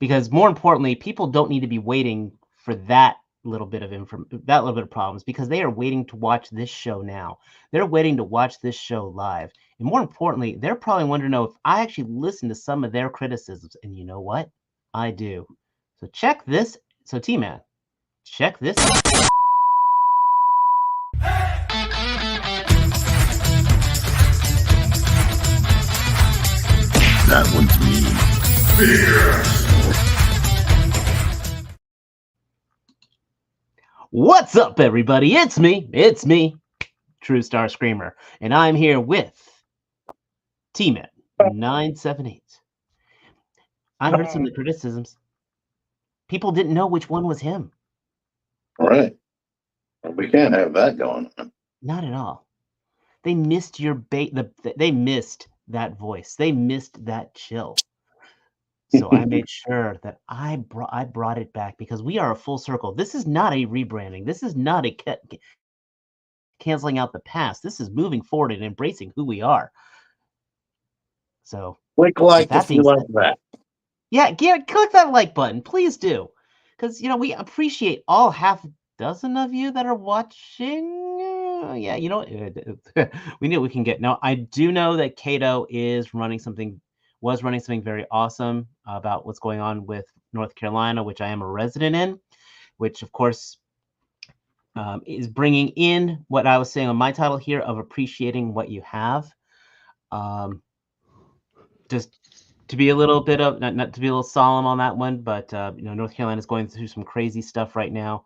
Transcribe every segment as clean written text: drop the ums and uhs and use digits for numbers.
because more importantly, people don't need to be waiting for that little bit of problems because they are waiting to watch this show now. They're waiting to watch this show live. And more importantly, they're probably wondering to know if I actually listen to some of their criticisms. And you know what? I do. So check this. So T-Man, check this out. That one's me. Fear. What's up, everybody? It's me, Trustarscreamer, and I'm here with T-Man 978. I heard some of the criticisms. People didn't know which one was him. All right. Well, we can't have that going on. Not at all. They missed your bait. They missed that voice. They missed that chill. So I made sure that I brought it back because we are a full circle. This is not a rebranding. This is not a canceling out the past. This is moving forward and embracing who we are. So click like if you like that. Yeah, click that like button. Please do. Because, we appreciate all half dozen of you that are watching. Yeah, we knew we can get. Now, I do know that Cato was running something very awesome about what's going on with North Carolina, which I am a resident in, which, of course, is bringing in what I was saying on my title here of appreciating what you have. Just to be a little bit of, not to be a little solemn on that one, but, North Carolina is going through some crazy stuff right now.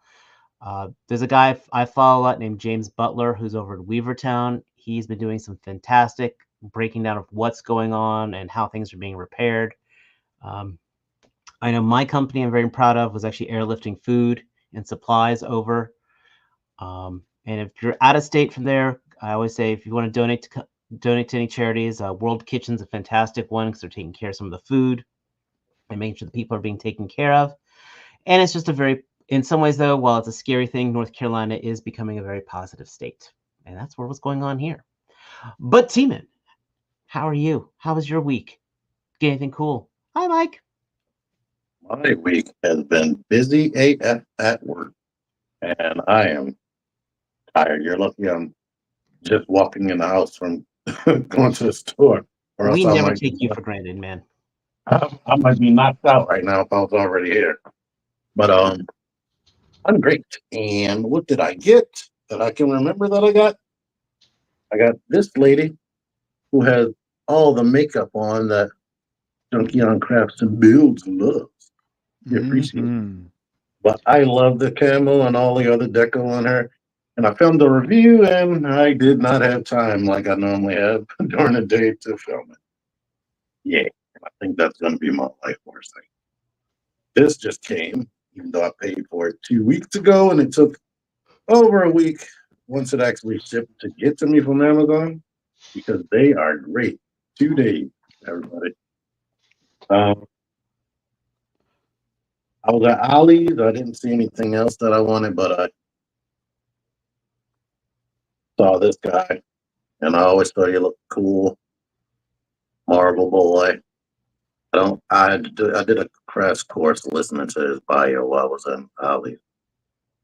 There's a guy I follow a lot named James Butler, who's over at Weavertown. He's been doing some fantastic breaking down of what's going on and how things are being repaired. I know my company I'm very proud of was actually airlifting food and supplies over. And if you're out of state from there, I always say if you want to donate to any charities, World Kitchen's a fantastic one because they're taking care of some of the food and making sure the people are being taken care of. And it's just in some ways, though, while it's a scary thing, North Carolina is becoming a very positive state. And that's what's going on here. But T-Man, how are you? How was your week? Get anything cool? Hi, Mike. My week has been busy AF at work, and I am tired. You're lucky I'm just walking in the house from going to the store. Or We else never take you for granted, man. I might be knocked out right now if I was already here. But I'm great. And what did I get that I can remember that I got? I got this lady who has all the makeup on that Junkion Crafts and Builds loves. You appreciate it. But I love the camo and all the other deco on her. And I filmed a review, and I did not have time like I normally have during the day to film it. Yeah, I think that's going to be my life force thing. This just came, even though I paid for it 2 weeks ago, and it took over a week once it actually shipped to get to me from Amazon, because they are great. 2 days, everybody. I was at Ollie's. I didn't see anything else that I wanted, but I saw this guy, and I always thought he looked cool. Marble boy. I did a crash course listening to his bio while I was in Ollie's.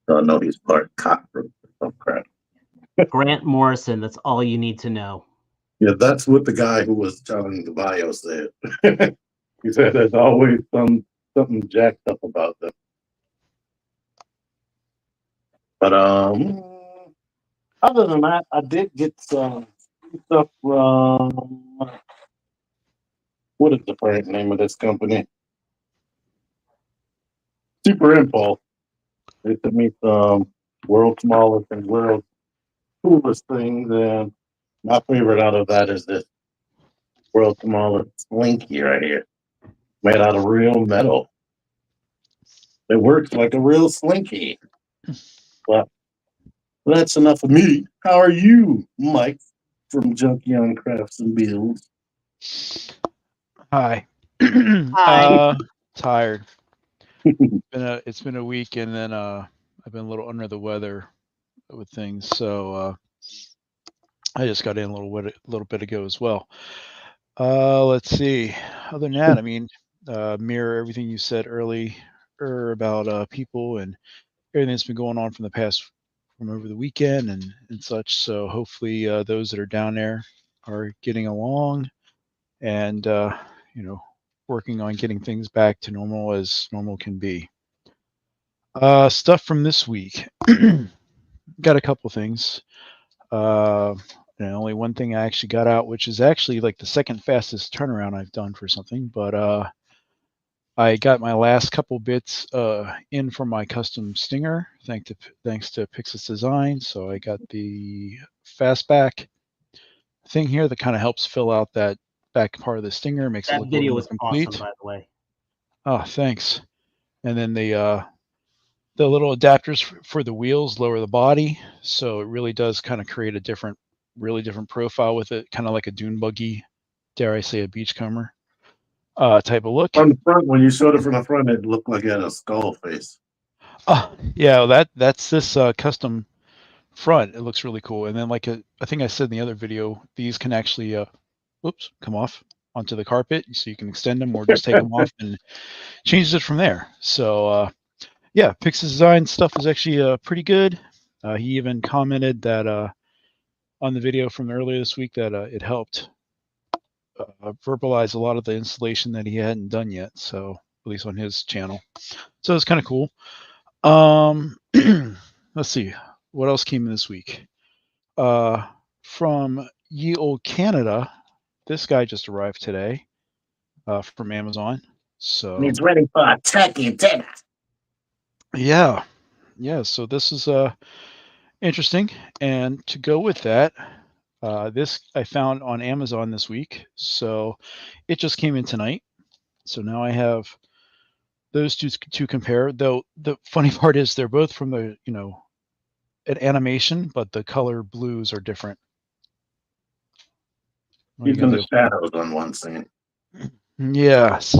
So I know he's part copper or some crap. Grant Morrison, that's all you need to know. Yeah, that's what the guy who was telling the bio said. He said there's always something jacked up about them. But other than that, I did get some stuff from what is the brand name of this company? Super Impulse. They sent me some world's smallest and world's coolest things, and my favorite out of that is this world's smallest slinky right here, made out of real metal. It works like a real slinky. But that's enough of me. How are you, Mike, from Junkion Crafts and Builds? Hi. Hi. Tired. It's been a week, and then I've been a little under the weather with things, so I just got in a little bit ago as well. Let's see. Other than that, I mean, mirror everything you said earlier about people and everything that's been going on from over the weekend and such. So hopefully those that are down there are getting along and working on getting things back to normal as normal can be. Stuff from this week. Got a couple things. And only one thing I actually got out, which is actually like the second fastest turnaround I've done for something. But I got my last couple bits in for my custom stinger, thanks to Pixis Design. So I got the fastback thing here that kind of helps fill out that back part of the stinger, makes it That look a little video more was complete. awesome, by the way. Oh, thanks. And then the little adapters for the wheels lower the body, so it really does kind of create a really different profile with it, kind of like a dune buggy, dare I say a beachcomber type of look. From the front, when you showed it from the front, it looked like it had a skull face. Oh, yeah, that's this custom front. It looks really cool. And then I think I said in the other video, these can actually come off onto the carpet, so you can extend them or just take them off and change it from there. So yeah, Pixis Design stuff was actually pretty good. He even commented that on the video from earlier this week that it helped verbalize a lot of the installation that he hadn't done yet. So at least on his channel. So it's kind of cool. Let's see what else came in this week. From Ye Old Canada, this guy just arrived today from Amazon. So He's ready for a turkey dinner. yeah. So this is interesting, and to go with that, this I found on Amazon this week. So it just came in tonight. So now I have those two to compare. Though the funny part is they're both from the an animation, but the color blues are different. He's in the shadows on one scene. Yes.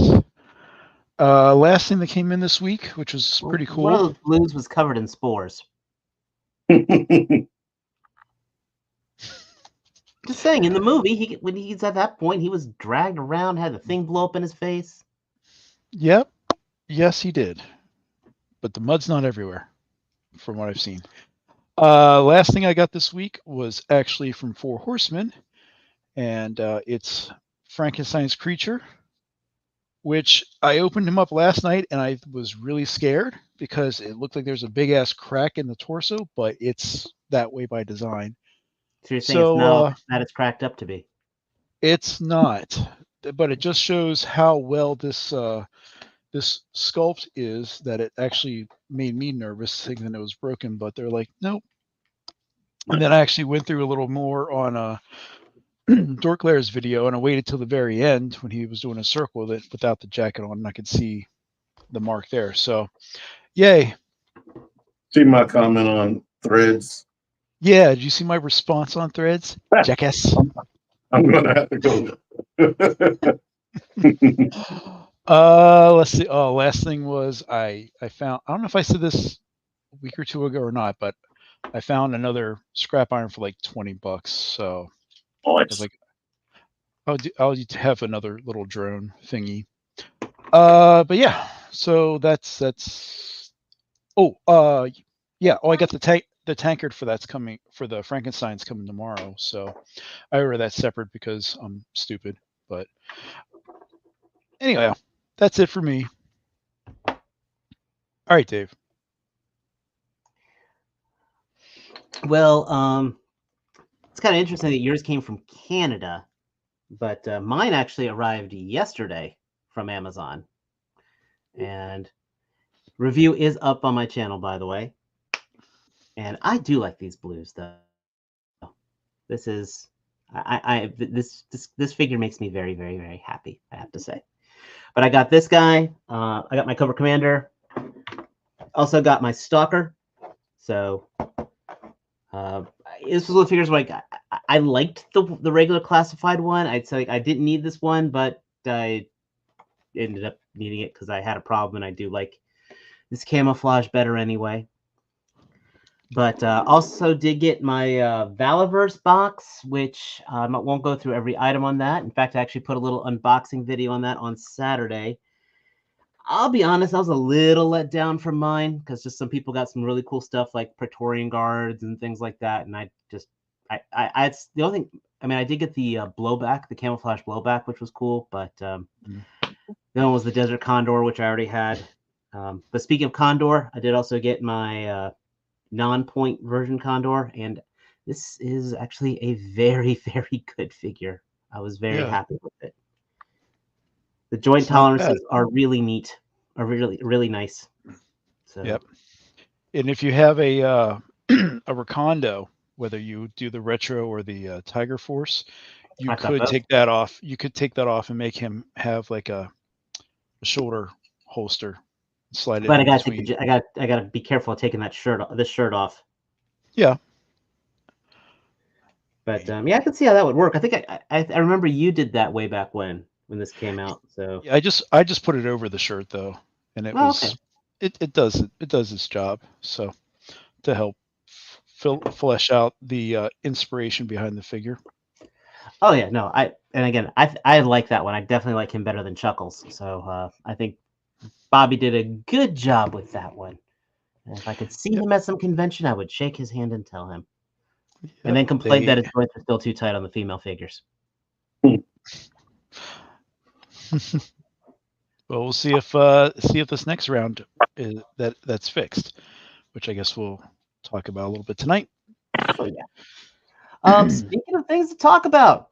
Last thing that came in this week, which was pretty cool. One of those blues was covered in spores. Just saying, in the movie, when he's at that point, he was dragged around, had the thing blow up in his face. Yep. Yes, he did. But the mud's not everywhere, from what I've seen. Last thing I got this week was actually from Four Horsemen, and it's Frankenstein's Creature, which I opened him up last night, and I was really scared because it looked like there's a big-ass crack in the torso, but it's that way by design. So you're saying it's not that it's cracked up to be? It's not, but it just shows how well this this sculpt is that it actually made me nervous thinking it was broken, but they're like, nope. And then I actually went through a little more on Dorklair's video, and I waited till the very end when he was doing a circle that without the jacket on, and I could see the mark there. So, yay. See my comment on Threads? Yeah, did you see my response on Threads? Jackass. I'm gonna have to go. Let's see. Oh, last thing was I found, I don't know if I said this a week or two ago or not, but I found another scrap iron for like $20. So I was like, I'll have another little drone thingy. But yeah, so that's. Oh, yeah. Oh, I got the tankard for that's coming for the Frankenstein's coming tomorrow. So I ordered that separate because I'm stupid. But anyway, that's it for me. All right, Dave. Well, it's kind of interesting that yours came from Canada, but mine actually arrived yesterday from Amazon. And review is up on my channel, by the way. And I do like these blues, though. This is this figure makes me very, very, very happy, I have to say. But I got this guy. I got my Cobra Commander. Also got my Stalker. So this was one of the figures where I liked the regular classified one. I'd say I didn't need this one, but I ended up needing it because I had a problem, and I do like this camouflage better anyway. But also did get my Valaverse box, which I won't go through every item on that. In fact, I actually put a little unboxing video on that on Saturday. I'll be honest, I was a little let down from mine because just some people got some really cool stuff like Praetorian Guards and things like that, and it's the only thing. I mean, I did get the blowback, the camouflage blowback, which was cool, but the other one was the Desert Condor, which I already had. But speaking of Condor, I did also get my non-point version Condor, and this is actually a very, very good figure. I was very happy with it. The joint It's not bad. tolerances are really neat, are really, really nice. So Yep. And if you have a a Recondo, whether you do the retro or the Tiger Force, you I thought could both. take that off. You could take that off and make him have like a shoulder holster. Slide it But I in gotta between. take I gotta be careful of taking this shirt off. Yeah. But yeah, I can see how that would work. I think I remember you did that way back when this came out. So Yeah, I just put it over the shirt though, and it okay. was it does its job. So to help flesh out the inspiration behind the figure. Oh yeah, no, and again, I like that one. I definitely like him better than Chuckles. So I think Bobby did a good job with that one. And if I could see Yep. him at some convention, I would shake his hand and tell him, and Yep. then complain that his joints are still too tight on the female figures. Well, we'll see if this next round is that's fixed, which I guess we'll talk about a little bit tonight. Oh yeah. Speaking of things to talk about,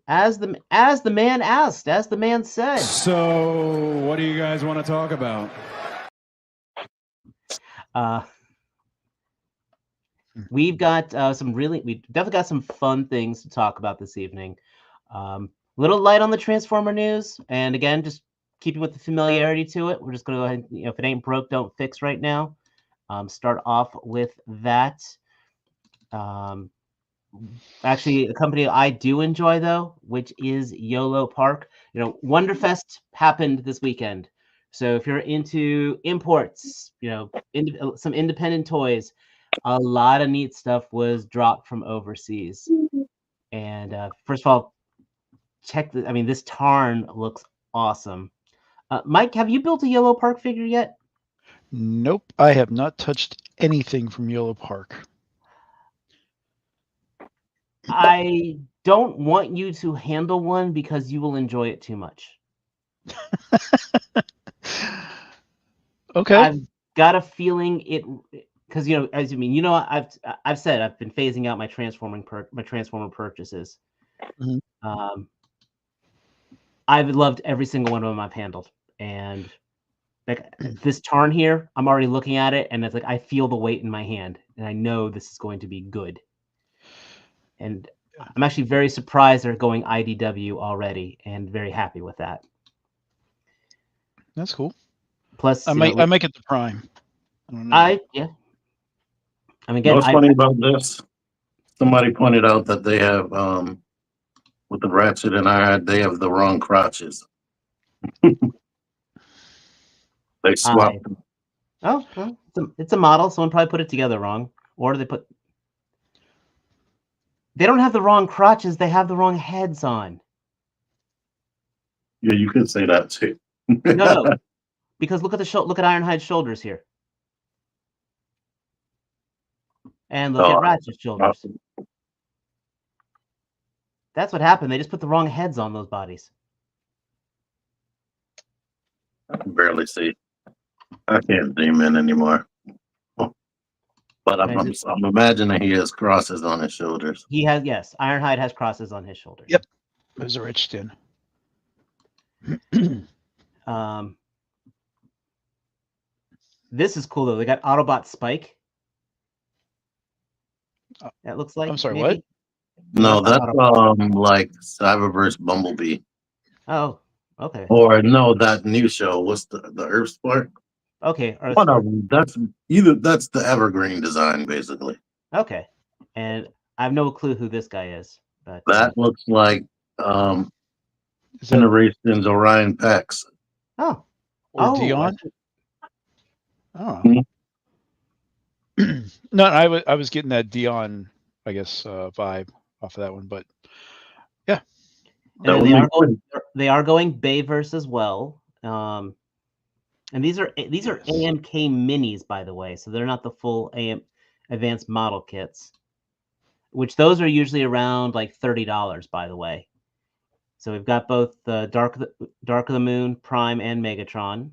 as the man asked, as the man said. So, what do you guys want to talk about? We've got we definitely got some fun things to talk about this evening. Little light on the Transformer news, and again, just keeping with the familiarity to it, we're just going to go ahead and, if it ain't broke, don't fix right now. Start off with that. Actually, a company I do enjoy, though, which is YOLO Park. Wonderfest happened this weekend. So if you're into imports, some independent toys, a lot of neat stuff was dropped from overseas. And first of all, this Tarn looks awesome. Mike, have you built a YOLO Park figure yet? Nope, I have not touched anything from YOLO Park. I don't want you to handle one because you will enjoy it too much. Okay. I've got a feeling it because I've said I've been phasing out my Transformer purchases. Mm-hmm. I've loved every single one of them I've handled, and like this Tarn here, I'm already looking at it, and it's like I feel the weight in my hand, and I know this is going to be good. And I'm actually very surprised they're going IDW already, and very happy with that. That's cool. Plus, I might get the Prime. I don't know. I mean, again, what's funny about this? Somebody pointed out that they have with the Ratchet and Iron, they have the wrong crotches. They swapped them. Oh, well, it's a model. Someone probably put it together wrong, or they don't have the wrong crotches. They have the wrong heads on. Yeah, you could say that too. No, because look at Ironhide's shoulders here, and look at Ratchet's shoulders. That's what happened. They just put the wrong heads on those bodies. I can barely see. I can't zoom in anymore. But I'm imagining he has crosses on his shoulders. He has, yes. Ironhide has crosses on his shoulders. Yep. Those are etched in. This is cool though. They got Autobot Spike. That looks like. I'm sorry, maybe? what? No, that's like Cyberverse Bumblebee. Oh, okay. Or no, that new show. What's the Earth Spark? Okay, One of them. That's the Evergreen design, basically. Okay, and I have no clue who this guy is, but that looks like Generations Orion Pax. Oh, or Dion. Oh. Mm-hmm. No, I was getting that Dion, I guess, vibe off of that one, but yeah. And they are going Bayverse as well. And these are AMK minis, by the way, so they're not the full AM advanced model kits, which those are usually around like $30, by the way. So we've got both the Dark of the Moon, Prime, and Megatron.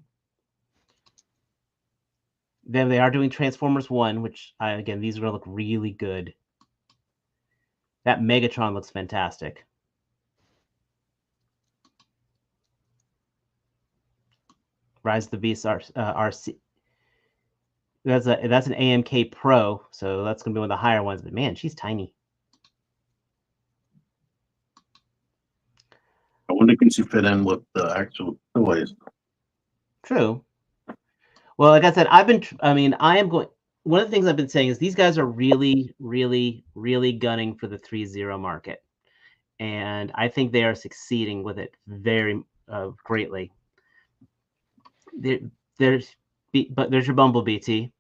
Then they are doing Transformers 1, which, again, these are going to look really good. That Megatron looks fantastic. Rise of the Beasts RC. That's an AMK Pro, so that's going to be one of the higher ones. But man, she's tiny. I wonder can she fit in with the actual toys? True. Well, like I said, I am going. One of the things I've been saying is these guys are really, really, really gunning for the 3.0 market, and I think they are succeeding with it very greatly. There's your Bumblebee T.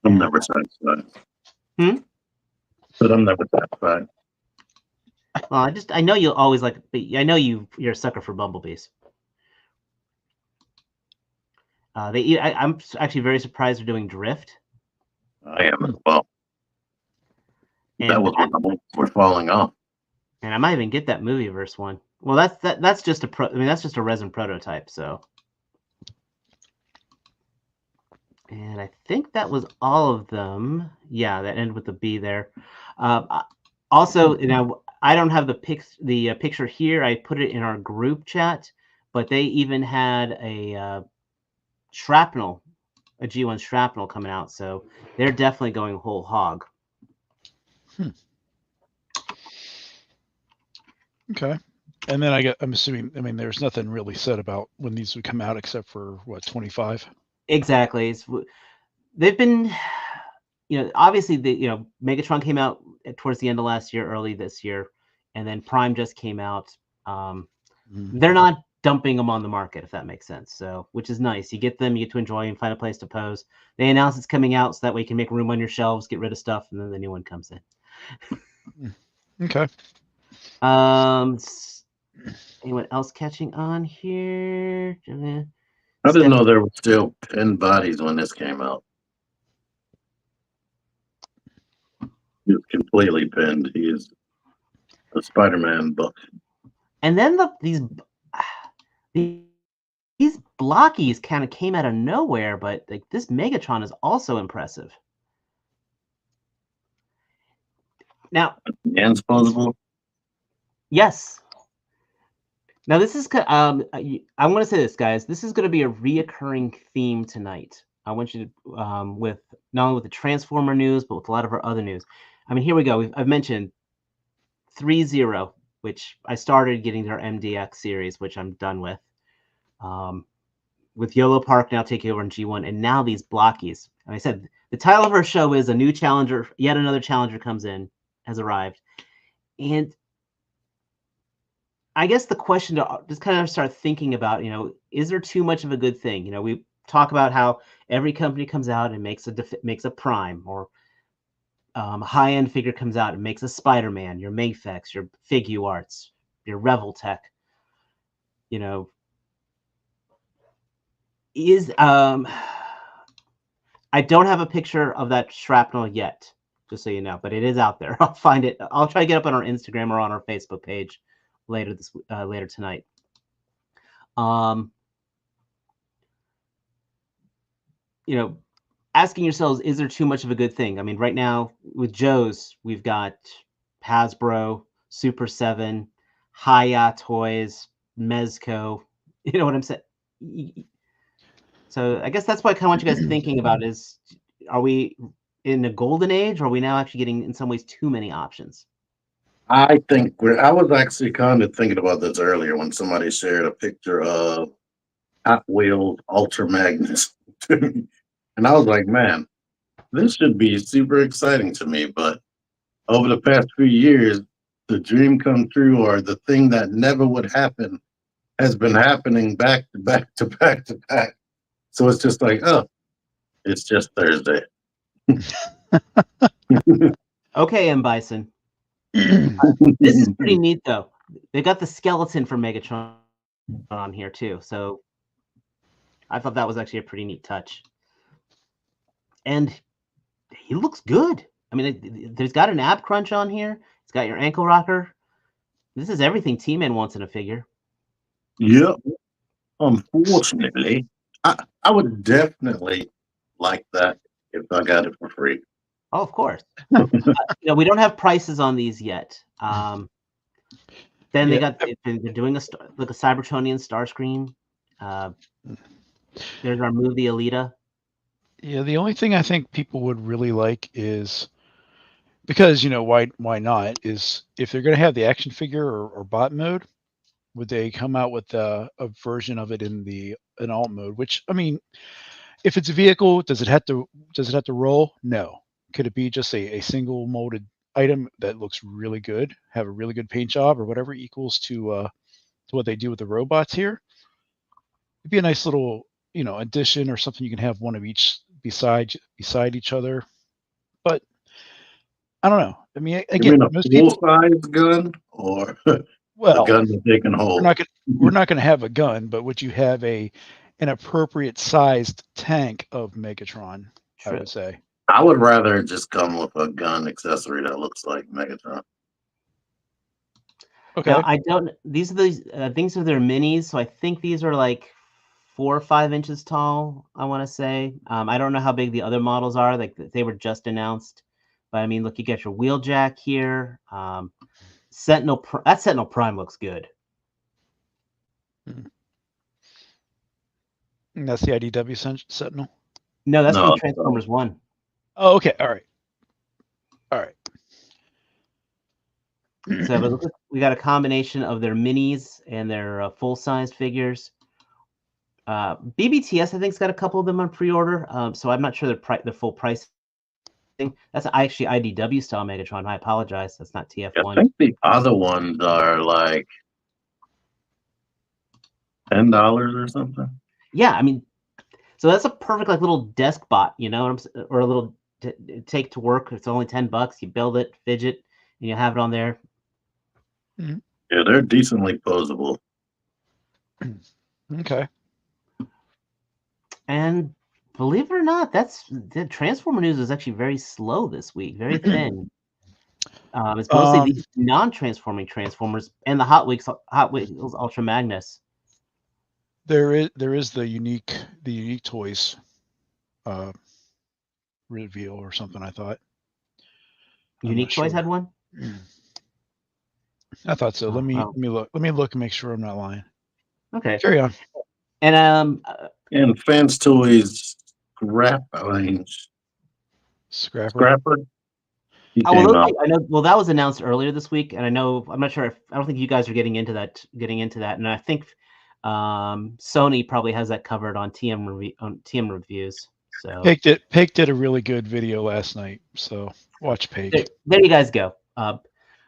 I'm never satisfied. But I'm never satisfied. Well, I know you'll always like. I know you're a sucker for Bumblebees. I'm actually very surprised they're doing Drift. I am as well. And That was when we're falling off. And I might even get that Movieverse one. Well, that's just that's just a resin prototype. So, and I think that was all of them. Yeah, that ended with the B there. Also, I don't have the picture here. I put it in our group chat, but they even had a Shrapnel, a G1 Shrapnel coming out. So they're definitely going whole hog. Okay. And then I'm assuming, there's nothing really said about when these would come out except for what, 25? Exactly. They've been, obviously Megatron came out towards the end of last year, early this year, and then Prime just came out. They're not dumping them on the market, if that makes sense. So, which is nice. You get them, you get to enjoy and find a place to pose. They announce it's coming out so that way you can make room on your shelves, get rid of stuff, and then the new one comes in. Okay. Anyone else catching on here? I didn't know there were still 10 bodies when this came out. He was completely pinned. He is a Spider-Man book. And then these blockies kind of came out of nowhere, but like this Megatron is also impressive. Now, and disposable. Yes. Now this is I want to say this, guys. This is going to be a reoccurring theme tonight. I want you to with not only with the Transformer news, but with a lot of our other news. Here we go. I've mentioned 3.0, which I started getting their MDX series, which I'm done with. With Yolo Park now taking over in G1, and now these blockies. And I said the title of our show is a new challenger. Yet another challenger has arrived, and I guess the question to just kind of start thinking about, is there too much of a good thing? We talk about how every company comes out and makes a Prime, or a high-end figure comes out and makes a Spider-Man, your Mafex, your FigureArts, your Reveltech. I don't have a picture of that Shrapnel yet, just so you know, but it is out there. I'll find it. I'll try to get up on our Instagram or on our Facebook page later tonight. Asking yourselves, is there too much of a good thing? Right now with Joe's, we've got Hasbro, Super 7, Hiya Toys, Mezco. You know what I'm saying? So I guess that's what I kind of want you guys thinking about is, are we in a golden age, or are we now actually getting, in some ways, too many options? I think I was actually kind of thinking about this earlier when somebody shared a picture of Hot Wheels Ultra Magnus. And I was like, man, this should be super exciting to me. But over the past few years, the dream come true, or the thing that never would happen, has been happening back to back to back to back. So it's just like, oh, it's just Thursday. Okay, M. Bison. This is pretty neat, though. They got the skeleton for Megatron on here too, so I thought that was actually a pretty neat touch. And he looks good. I mean, there's got an ab crunch on here. It's got your ankle rocker. This is everything T-Man wants in a figure. Yep. Unfortunately, I would definitely like that if I got it for free. Oh, of course. We don't have prices on these yet. Then Yeah. they're doing a Cybertronian Starscream. There's our movie Alita. Yeah, the only thing I think people would really like is because why not is if they're going to have the action figure or bot mode, would they come out with a version of it in alt mode? Which I mean, if it's a vehicle, does it have to roll? No. Could it be just a single molded item that looks really good, have a really good paint job or whatever equals to what they do with the robots here? It'd be a nice little addition or something. You can have one of each beside each other. But I don't know. I mean, again, you mean a most people full-size gun or a gun that they can hold? we're not gonna have a gun, but would you have an appropriate sized tank of Megatron? True. I would say. I would rather just come with a gun accessory that looks like Megatron. Okay. Now, these are their minis, so I think these are like 4 or 5 inches tall, I want to say. I don't know how big the other models are. Like they were just announced, but I mean, look, you get your wheeljack here. Sentinel, that Sentinel Prime looks good. And that's the IDW Sentinel. No, that's from Transformers 1. Oh, okay. All right. So but we got a combination of their minis and their full-sized figures. BBTS, I think, has got a couple of them on pre-order. So I'm not sure the full price. That's actually IDW style Megatron. I apologize. That's not TF1. I think the other ones are like $10 or something. Yeah, I mean, so that's a perfect little desk bot, or a little take to work. It's only $10. You build it, fidget, and you have it on there. Mm-hmm. Yeah, they're decently posable. Okay. And believe it or not, the Transformer news is actually very slow this week, very thin. It's mostly these non-transforming Transformers and the Hot Wheels Ultra Magnus. There is the unique toys reveal or something. I thought Unique Toys had one. I thought so. Let me look and make sure I'm not lying. Okay, carry on. And and Fans Toys Scrapper. I know. Well, that was announced earlier this week, and I'm not sure I don't think you guys are getting into that. And I think Sony probably has that covered on TM reviews. So Pig did a really good video last night. So watch Pig. There you guys go.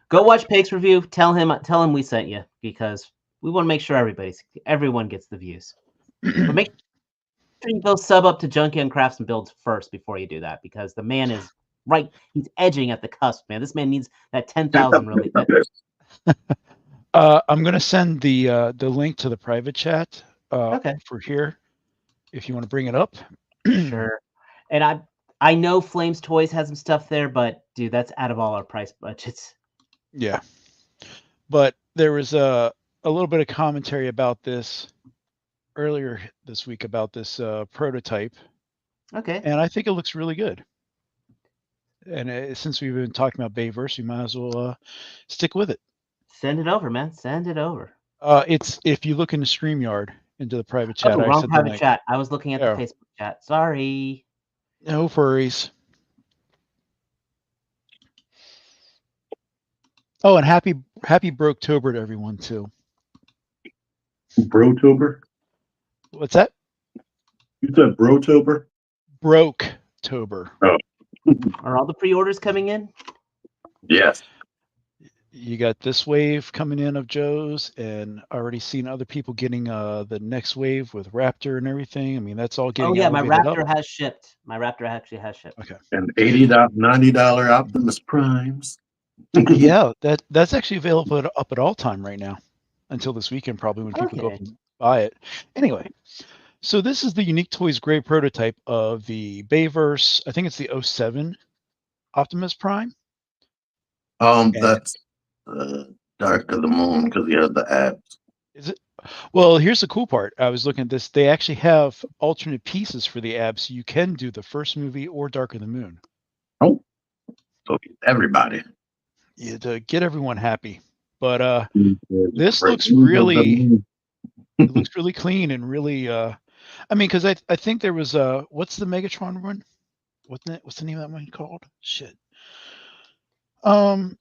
Go watch Pig's review. Tell him we sent you, because we want to make sure everyone gets the views. But make sure you go sub up to Junkion Crafts and Builds first before you do that, because the man is he's edging at the cusp, man. This man needs that 10,000 really. I'm gonna send the link to the private chat for here if you want to bring it up. Sure. And I know Flames Toys has some stuff there, but dude, that's out of all our price budgets. Yeah. But there was a little bit of commentary about this earlier this week about this prototype. Okay. And I think it looks really good. And since we've been talking about Bayverse, we might as well stick with it. Send it over, man. Send it over. It's if you look in the StreamYard into the private chat. Wrong private chat. I was looking at the Facebook chat. Sorry. No worries. Oh, and happy Broketober to everyone too. Brotober? What's that? You said Brotober? Broketober. Oh. Are all the pre-orders coming in? Yes. You got this wave coming in of Joe's, and already seen other people getting the next wave with Raptor and everything. I mean, that's all getting. Oh yeah, my Raptor has shipped. My Raptor actually has shipped. Okay. And $90 Optimus Primes. Yeah, that's actually available up at all time right now, until this weekend probably when people go up Okay. and buy it. Anyway, so this is the Unique Toys Gray prototype of the Bayverse. I think it's the '07 Optimus Prime. And That's Dark of the Moon because he has the abs. is it? Well, here's the cool part. I was looking at this. They actually have alternate pieces for the abs. So you can do the first movie or Dark of the Moon. Oh, so everybody. Yeah, to get everyone happy. But this Right. looks really it looks really clean and really I mean, because I think there was what's the Megatron one? What's the name of that one called? Shit. Um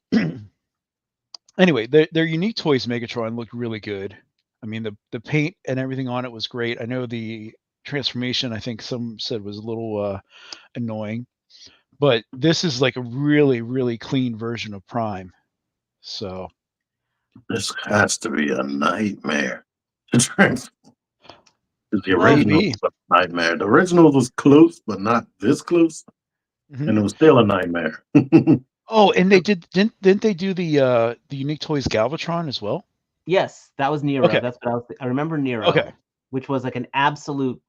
anyway, their Unique Toys Megatron looked really good. I mean, the paint and everything on it was great. I know the transformation, I think some said, was a little annoying, but this is like a really, really clean version of Prime. So This has to be a nightmare. Because the well, original maybe. was a nightmare. The original was close, but not this close, Mhm. and it was still a nightmare. Oh, and they didn't they do the Unique Toys Galvatron as well? Yes, that was Nero. Okay. That's what I remember Nero, Okay. which was like an absolute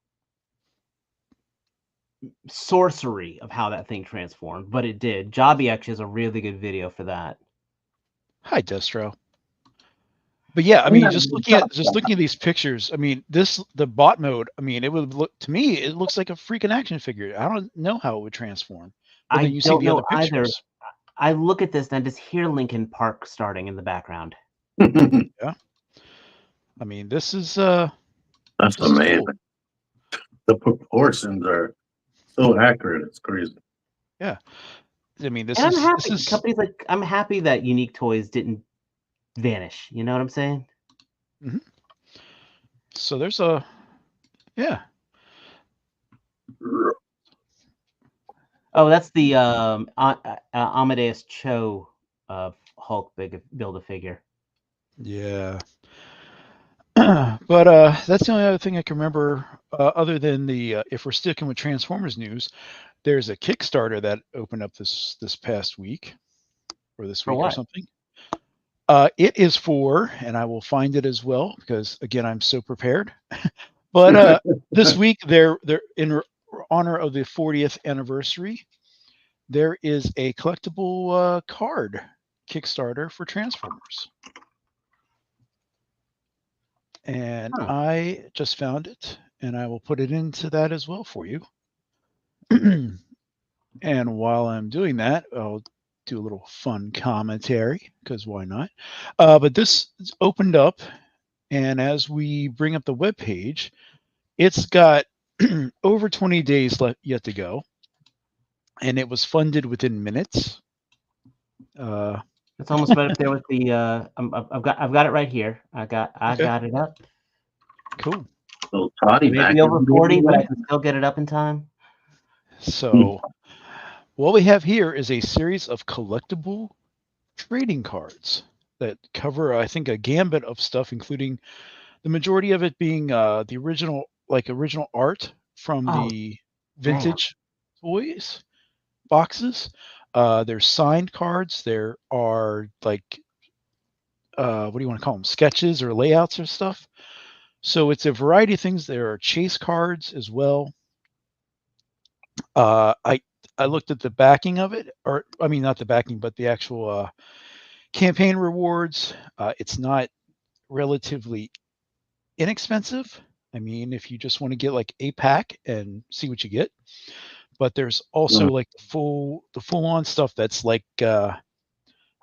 sorcery of how that thing transformed, but it did. Jobby actually has a really good video for that. Hi, Destro. But yeah, I mean, just looking at these pictures, I mean, the bot mode, I mean, it would look to me, it looks like a freaking action figure. I don't know how it would transform. But I then you see don't the other know either. pictures. I look at this and I just hear Linkin Park starting in the background. Yeah. I mean, That's this is amazing. cool. The proportions are so accurate. It's crazy. Yeah. I mean, And I'm happy. Companies like I'm happy that Unique Toys didn't vanish. You know what I'm saying? Mhm. So there's yeah. Oh, that's the Amadeus Cho Hulk build a figure. Yeah. But that's the only other thing I can remember other than the if we're sticking with Transformers news, there's a Kickstarter that opened up this past week or this For week or what? something. It is for, and I will find it as well because again I'm so prepared. But this week they're in honor of the 40th anniversary. There is a collectible card Kickstarter for Transformers, and Huh. I just found it, and I will put it into that as well for you. And while I'm doing that, I'll do a little fun commentary because why not? But this is opened up, and as we bring up the web page, it's got over 20 days left yet to go, and it was funded within minutes. It's almost right up there with the. I've got it right here. I Okay. got it up. Cool. So Toddy Maybe vacuum over 40, but I can still get it up in time. So what we have here is a series of collectible trading cards that cover, I think, a gambit of stuff, including the majority of it being the original art from Oh, the damn. vintage toys boxes. There's signed cards. There are like what do you want to call them? Sketches or layouts or stuff. So it's a variety of things. There are chase cards as well. Uh, I I looked at the backing of it, or I mean not the backing, but the actual campaign rewards. It's not relatively inexpensive. I mean, if you just want to get like a pack and see what you get, but there's also like the full on stuff that's like I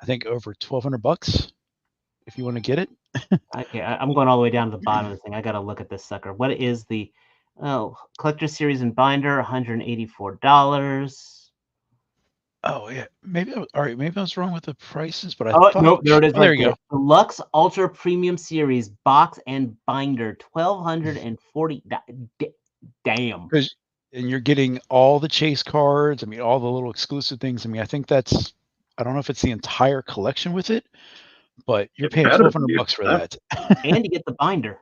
think over $1,200 if you want to get it. Okay, I'm going all the way down to the bottom of the thing. I got to look at this sucker. What is the collector series and binder? $184. Oh yeah, maybe all right. Maybe I was wrong with the prices, but I Oh thought. nope, there it is Oh, there right you there. go. Deluxe Ultra Premium Series box and binder, 1,240. Damn. Because and you're getting all the chase cards. I mean, all the little exclusive things. I mean, I think that's. I don't know if it's the entire collection with it, but you're It paying better be. $1,200 for that. And you get the binder.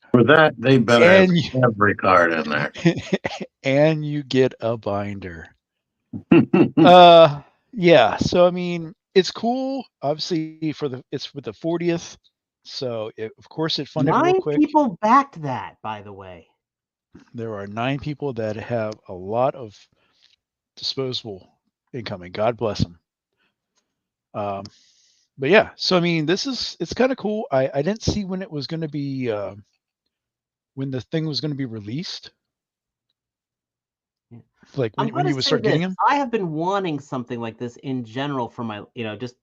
For that, they better have And every card in there. and you get a binder. That's Yeah. So I mean, it's cool. Obviously, it's with the 40th, so of course it funded real 9 quick. people backed that, by the way. There are 9 people that have a lot of disposable income, and God bless them. But yeah, so I mean, it's kind of cool. I didn't see when it was going to be when the thing was going to be released, Yeah. like I'm when gonna you would say start this, getting them. I have been wanting something like this in general for my just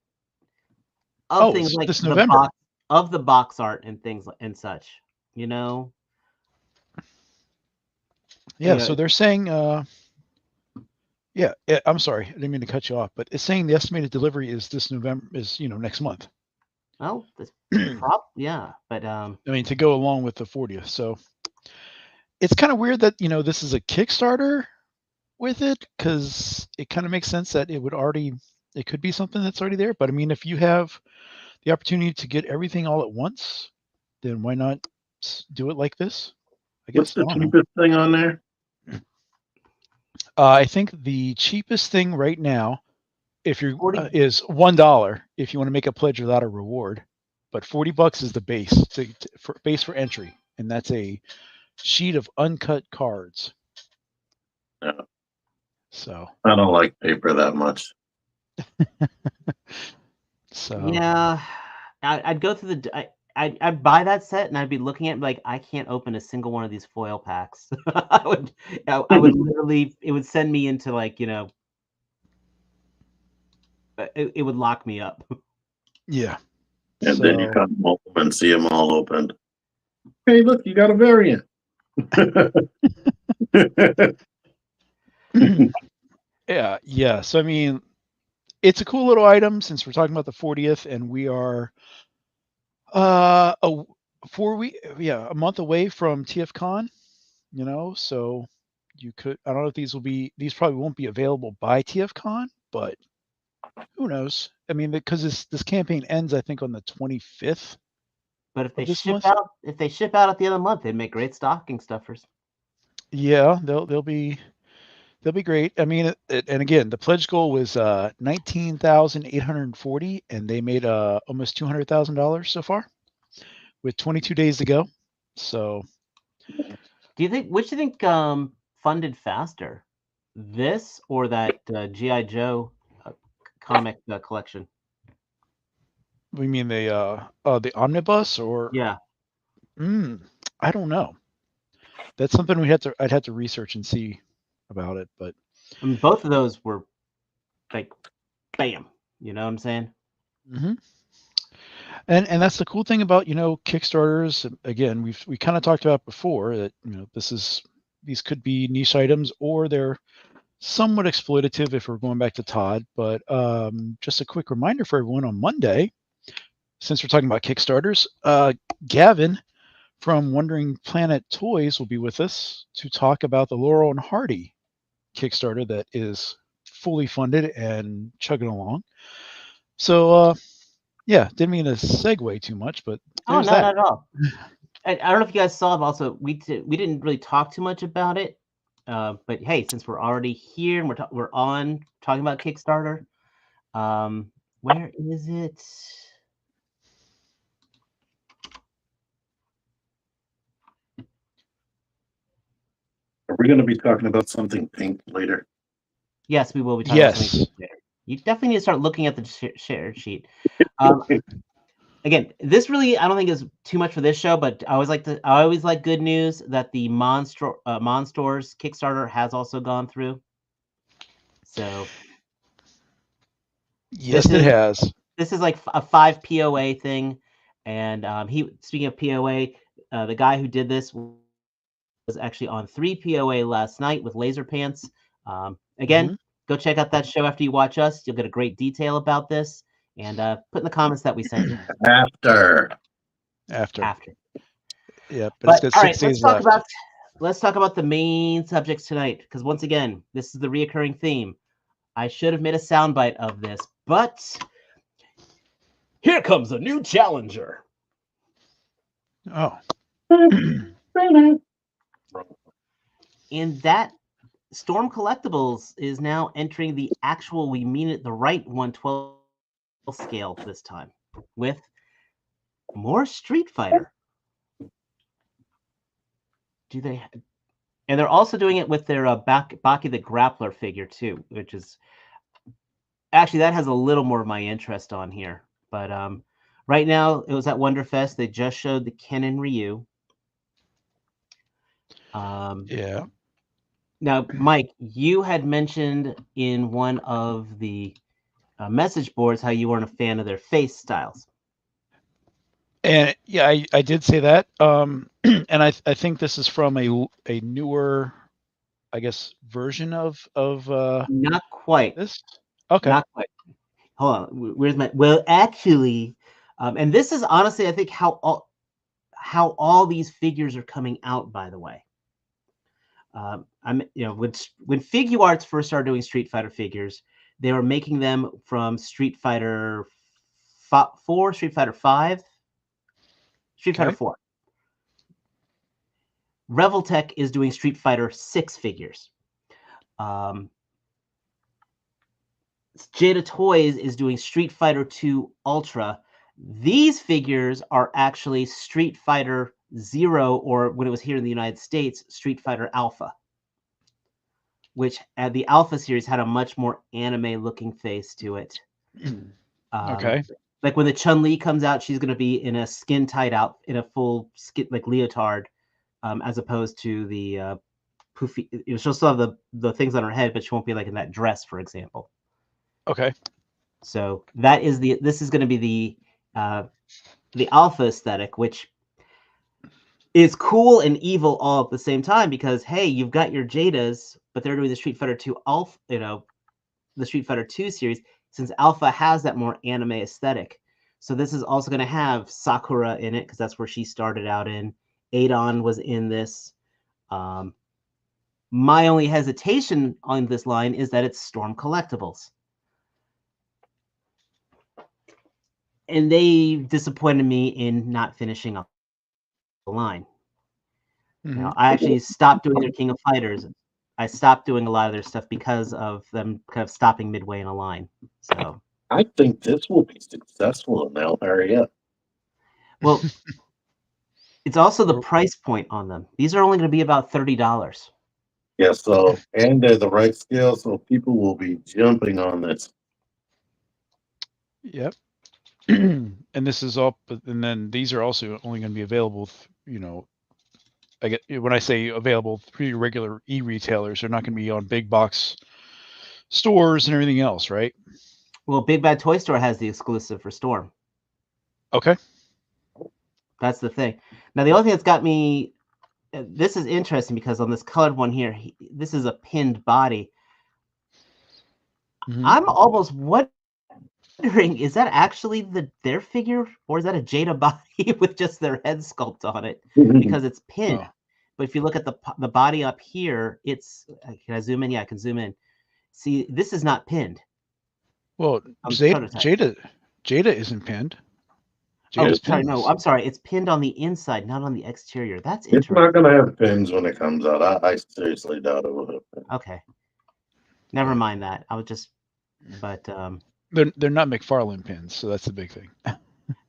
of Oh, things it's like this November. the box art and things and such, you know? Yeah, You know, so it's they're saying yeah, I'm sorry, I didn't mean to cut you off, but it's saying the estimated delivery is this November, is next month. well, this I yeah, but mean, to go along with the 40th. So it's kind of weird that this is a Kickstarter with it, because it kind of makes sense that it could be something that's already there. But I mean, if you have the opportunity to get everything all at once, then why not do it like this? I What's guess I the don't know. cheapest thing on there? I think the cheapest thing right now, if you're 40 is $1 if you want to make a pledge without a reward, but $40 is the base for entry, and that's a sheet of uncut cards. No, So I don't like paper that much. so yeah, I'd go through I'd buy that set and I'd be looking at it like I can't open a single one of these foil packs. I would literally it would send me into like, it would lock me up. yeah. And then you So cut them open and see them all opened. Hey, look, you got a variant. yeah. So I mean, it's a cool little item since we're talking about the 40th, and we are a 4 week, a month away from TFCon. So you could. I don't know if these probably won't be available by TFCon, but who knows? I mean, because this campaign ends, I think, on the 25th But of this month. if they ship out at the end of the month, they'd make great stocking stuffers. Yeah, they'll be great. I mean, and again, the pledge goal was 19,840, and they made almost $200,000 so far, with 22 days to go. So Which do you think funded faster? This or that G.I. Joe comic collection? we mean the omnibus, or Yeah. I don't know. That's something I'd have to research and see about it. But I mean, both of those were like bam. You know what I'm saying? hmm and that's the cool thing about Kickstarters. Again, we kind of talked about before that these could be niche items, or they're somewhat exploitative if we're going back to Todd. But just a quick reminder for everyone: on Monday, since we're talking about Kickstarters, Gavin from Wandering Planet Toys will be with us to talk about the Laurel and Hardy Kickstarter that is fully funded and chugging along. So yeah, didn't mean to segue too much, but Oh, there's no, that. not at all. I don't know if you guys saw, but also we didn't really talk too much about it. But hey, since we're already here and we're on talking about Kickstarter, where is it? Are we going to be talking about something pink later? Yes, we will be talking about something. Yes. You definitely need to start looking at the share sheet. Again, this really I don't think is too much for this show, but I always like good news that the Monstores Kickstarter has also gone through. So Yes, it has. this is like a 5 POA thing, and speaking of POA, the guy who did this was actually on 3 POA last night with Laser Pants. Again, go check out that show after you watch us. You'll get a great detail about this, and put in the comments that we sent you After. After. Yeah, but it's But got all 6 right, days left. let's talk about the main subjects tonight, because once again, this is the reoccurring theme. I should have made a soundbite of this, but here comes a new challenger. Oh. And that Storm Collectibles is now entering the actual We Mean It the Right 112 scale this time with more Street Fighter. Do they? And they're also doing it with their Baki the Grappler figure too, which is actually that has a little more of my interest on here. But right now it was at Wonderfest. They just showed the Ken and Ryu. Yeah. Now, Mike, you had mentioned in one of the message boards how you weren't a fan of their face styles. And yeah, I did say that. And I think this is from a newer, I guess, version of Not quite. this. Okay. Not quite. Hold on. Where's my? Well, actually, and this is honestly, I think how all these figures are coming out. By the way, when FigureArts first started doing Street Fighter figures, they were making them from Street Fighter 4, Street Fighter 5, Street Fighter 4. Reveltech is doing Street Fighter 6 figures. Jada Toys is doing Street Fighter 2 Ultra. These figures are actually Street Fighter 0, or when it was here in the United States, Street Fighter Alpha, which the Alpha series had a much more anime-looking face to it. Okay. Like when the Chun-Li comes out, she's going to be in a skin-tight out, in a full skin, like leotard, as opposed to the poofy. She'll still have the things on her head, but she won't be like in that dress, for example. Okay. So that is this is going to be the Alpha aesthetic, which is cool and evil all at the same time, because hey, you've got your Jadas, but they're doing the Street Fighter 2 Alpha, the Street Fighter 2 series, since Alpha has that more anime aesthetic. So this is also going to have Sakura in it, because that's where she started out in. Adon was in this. My only hesitation on this line is that it's Storm Collectibles. And they disappointed me in not finishing up the line. Mm-hmm. Now, I actually stopped doing their King of Fighters. I stopped doing a lot of their stuff because of them kind of stopping midway in a line. So I think this will be successful in that area. well, it's also the price point on them. These are only going to be about $30. Yeah, so and they're the right scale, so people will be jumping on this. Yep. And this is all, and then these are also only going to be available, I get when I say available through your regular e-retailers, they're not going to be on big box stores and everything else, right? Well, Big Bad Toy Store has the exclusive for Storm. Okay. That's the thing. Now, the only thing that's got me, this is interesting because on this colored one here, this is a pinned body. Mm-hmm. I'm almost wondering, is that actually their figure, or is that a Jada body with just their head sculpt on it? Because it's pinned. Oh. But if you look at the body up here, it's, can I zoom in? Yeah, I can zoom in. See, this is not pinned. Well, Jada isn't pinned. Jada's sorry, no, I'm sorry. It's pinned on the inside, not on the exterior. That's It's interesting. not going to have pins when it comes out. I seriously doubt it will have pins. Okay. Never mind that. I was just, but they're not McFarlane pins, so that's the big thing.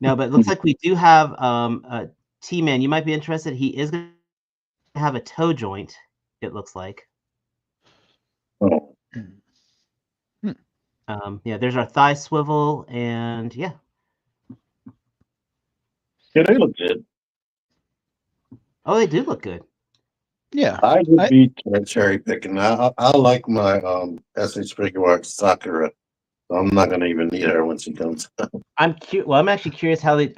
no, but it looks like we do have T-Man. You might be interested. He is going to have a toe joint, it looks like. Oh. Yeah, there's our thigh swivel, and yeah. Yeah, they look good. Oh, they do look good. Yeah. I would be cherry picking. I like my SH FigureArts Sakura. So I'm not going to even need her when she comes out. I'm actually curious how they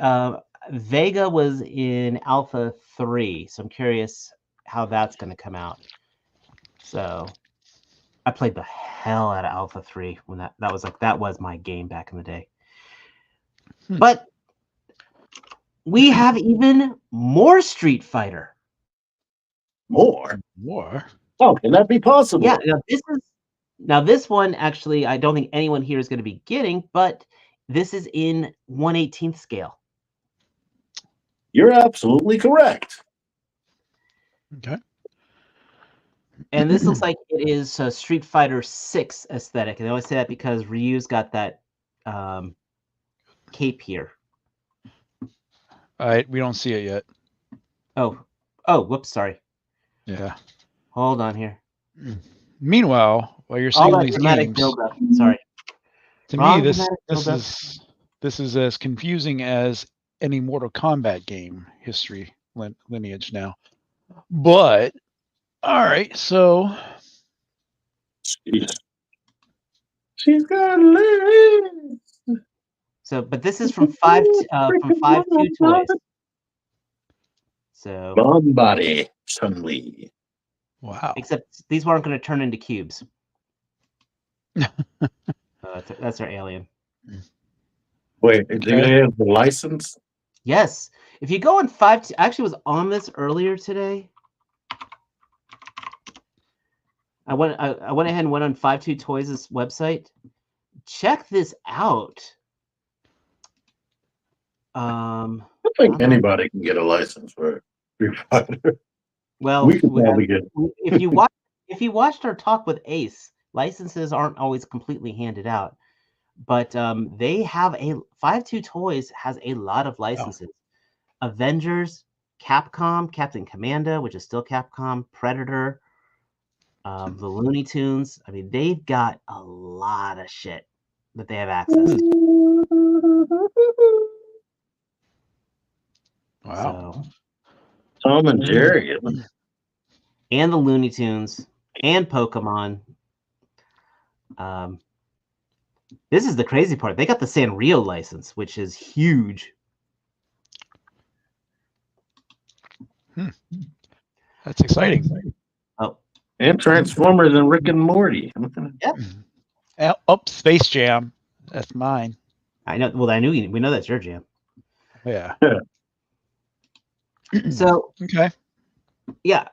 Vega was in Alpha 3, so I'm curious how that's going to come out. So I played the hell out of Alpha 3 when that was my game back in the day. But we have even more Street Fighter. More? Oh, can that be possible? Yeah, now this one actually I don't think anyone here is going to be getting, but this is in 1/18th scale. You're absolutely correct. Okay. And this looks like it is a Street Fighter 6 aesthetic. And I always say that because Ryu's got that cape here. We don't see it yet. Oh, whoops, sorry. Yeah. Hold on here. Meanwhile, while you're All seeing that these dramatic games, buildup. Sorry. to me Wrong this dramatic this buildup. is as confusing as any Mortal Kombat game history lineage now. But all right, so She's got legs. So, but this is from 5.2 Toys. So, Long body, Chun-Li. wow. except these weren't going to turn into cubes. That's our alien. Wait, do they have the license? Yes. If you go on 5, I actually was on this earlier today. I went ahead and went on 5.2 Toys' website. Check this out. I think anybody can get a license for Street Fighter. Well, We could probably get. if you watched our talk with Ace, licenses aren't always completely handed out, but they have 5.2 Toys has a lot of licenses. Avengers, Capcom, Captain Commando, which is still Capcom, Predator, the Looney Tunes. I mean, they've got a lot of shit that they have access to. Wow. So, Tom and Jerry. and the Looney Tunes and Pokemon. This is the crazy part. They got the Sanrio license, which is huge. That's exciting. Oh, And Transformers and Rick and Morty. yep. Space Jam. That's mine. I know. Well, we know that's your jam. Yeah. So, okay. Yeah.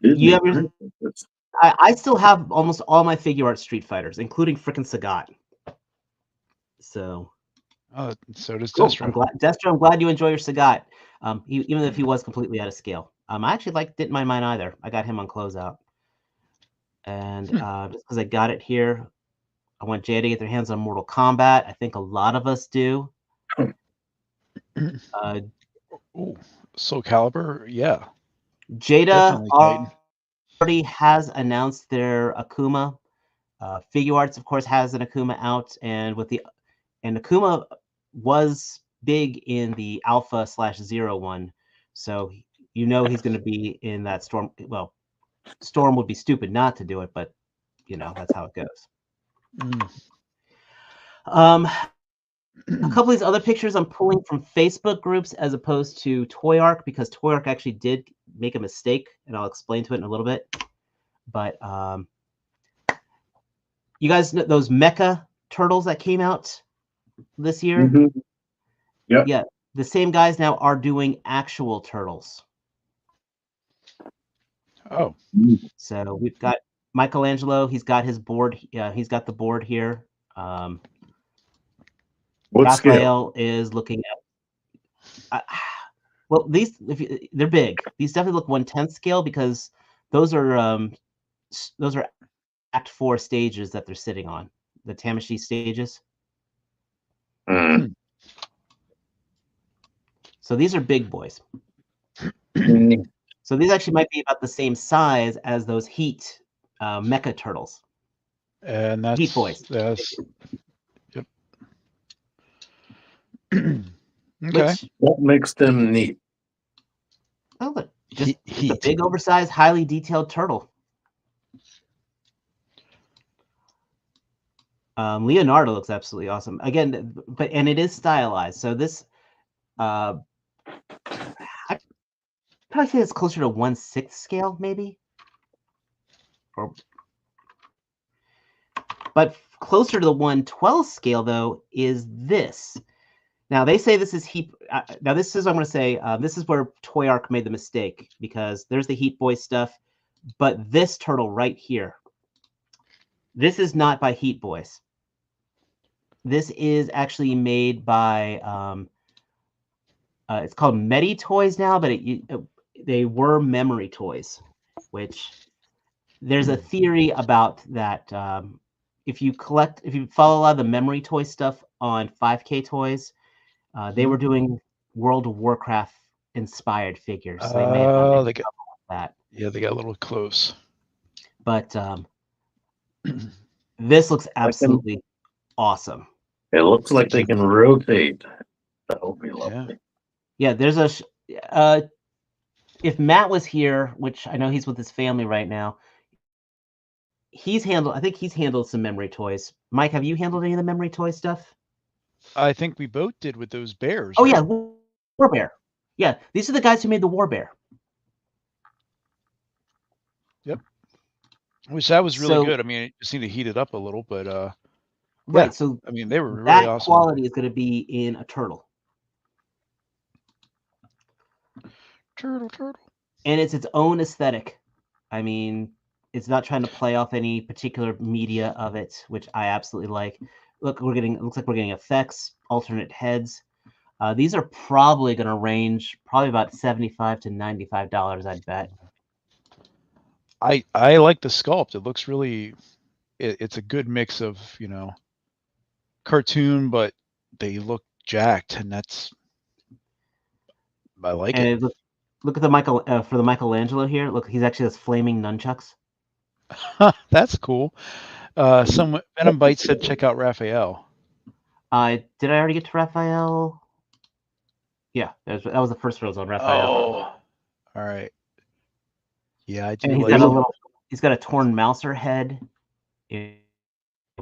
Disney. You ever? I still have almost all my figure art Street Fighters, including frickin' Sagat. So. Oh, so does Cool. Destro. Destro, I'm glad you enjoy your Sagat. Even if he was completely out of scale. I actually didn't mind mine either. I got him on closeout. And just because I got it here, I want Jay to get their hands on Mortal Kombat. I think a lot of us do. Soul Calibur, yeah. Jada already has announced their Akuma. Figure Arts, of course, has an Akuma out, and Akuma was big in the Alpha/Zero one, so he's going to be in that Storm. Well, Storm would be stupid not to do it, but that's how it goes. A couple of these other pictures I'm pulling from Facebook groups as opposed to Toy Arc, because Toy Arc actually did make a mistake, and I'll explain to it in a little bit. But you guys know those mecha turtles that came out this year? Mm-hmm. Yep. Yeah, the same guys now are doing actual turtles. Oh. So we've got Michelangelo. He's got his board. He's got the board here. Raphael is looking at. Well, they're big. These definitely look 1/10 scale, because those are Act 4 stages that they're sitting on, the Tamashii stages. So these are big boys. So these actually might be about the same size as those Heat mecha turtles. And that's Heat boys. Yep. Okay. What makes them neat? Oh, look, just a big, oversized, highly detailed turtle. Leonardo looks absolutely awesome. Again, and it is stylized. So this, I'd probably say it's closer to 1/6 scale, maybe. But closer to the 1/12 scale, though, is this. Now, they say this is Heat. Now, this is, I'm going to say, this is where Toy Arc made the mistake, because there's the Heat Boy stuff, but this turtle right here, this is not by Heat Boys. This is actually made by, it's called Medi Toys now, but they were Memory Toys, which there's a theory about that. if you follow a lot of the memory toy stuff on 5K Toys, they were doing World of Warcraft inspired figures. So they may have gone They got with that. yeah, they got a little close. But this looks I can, absolutely awesome. it looks like they can rotate. That would be lovely. Yeah, there's a if Matt was here, which I know he's with his family right now, I think he's handled some memory toys. Mike, have you handled any of the memory toy stuff? I think we both did with those bears. Oh right? yeah, War Bear. Yeah, these are the guys who made the War Bear. Yep. Which that was really So- good. I mean, it just need to heat it up a little, but Right, yeah, so I mean, they were really that awesome. quality is going to be in a turtle. Turtle. And it's its own aesthetic. I mean, it's not trying to play off any particular media of it, which I absolutely like. Look, it looks like we're getting effects, alternate heads. These are probably going to range about $75 to $95, I'd bet. I like the sculpt. It looks really. It's a good mix of cartoon, but they look jacked, and I like it. And look at the for the Michelangelo here. Look, he's actually has flaming nunchucks. That's cool. Some Venom Bite said check out Raphael. Did I already get to Raphael? Yeah, that was the first rose on Raphael. Oh, all right. Yeah, I do. And he's got a torn Mouser head. We've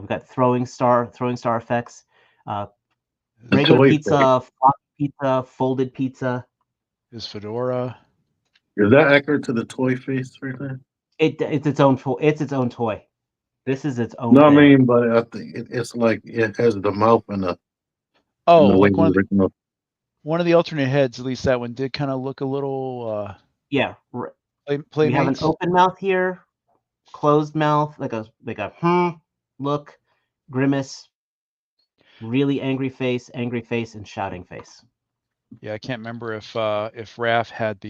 got throwing star effects. Regular pizza, floppy pizza, folded pizza. His fedora. Is that accurate to the toy face right there? It's its own toy. It's its own toy. This is its own. No, thing. I mean, but I think it's like it has the mouth and the. Oh, and the like way one of the alternate heads. At least that one did kind of look a little. Yeah. We have an open mouth here, closed mouth, like a look, grimace, really angry face, and shouting face. Yeah, I can't remember if Raph had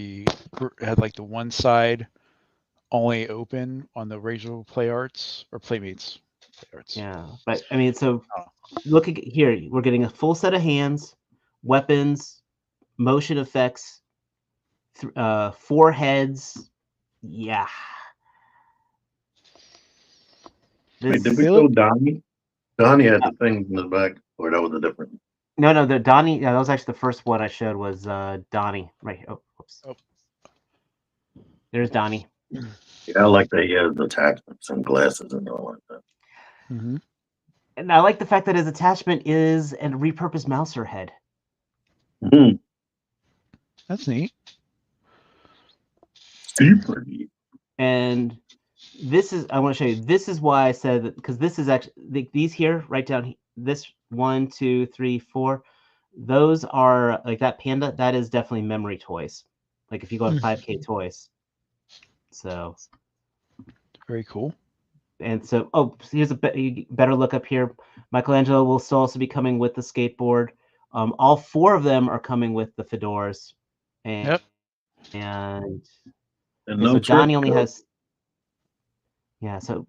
like the one side only open on the Rachel Play Arts or Playmates Play Arts. Yeah, but I mean, so look at here. We're getting a full set of hands, weapons, motion effects, 4 heads. Yeah. Wait, did we go Donnie? Donnie had the thing in the back, or that was a different. No, the Donnie. Yeah, that was actually the first one I showed was Donnie. Right here. Oh, whoops. Oh. There's Donnie. Yeah, I like that he has attachments and glasses and all like that. Mm-hmm. And I like the fact that his attachment is a repurposed Mouser head. Mm-hmm. That's neat. Super neat. And I want to show you. This is why I said that, because this is actually these here, right down here. This 1, 2, 3, 4. Those are like that panda. That is definitely memory toys. Like if you go to 5K Toys. So very cool. And so, here's a better look up here. Michelangelo will still also be coming with the skateboard. All 4 of them are coming with the fedoras. And, Yep. And no so Donnie only has. Yeah, so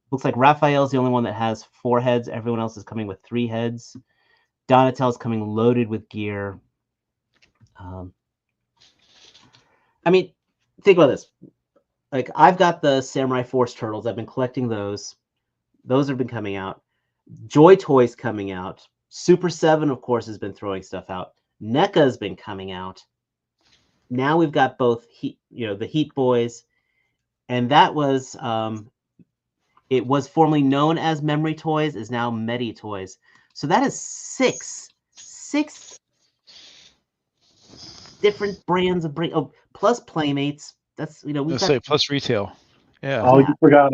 looks like Raphael's the only one that has 4 heads. Everyone else is coming with 3 heads. Donatello's coming loaded with gear. I mean, think about this. Like, I've got the Samurai Force Turtles. I've been collecting those. Those have been coming out. Joy Toys coming out. Super 7, of course, has been throwing stuff out. NECA's been coming out. Now we've got both the Heat Boys. And that was, it was formerly known as Memory Toys, is now Medi Toys. So that is 6 different brands of plus Playmates. That's we've got say plus retail. Yeah. Oh, you forgot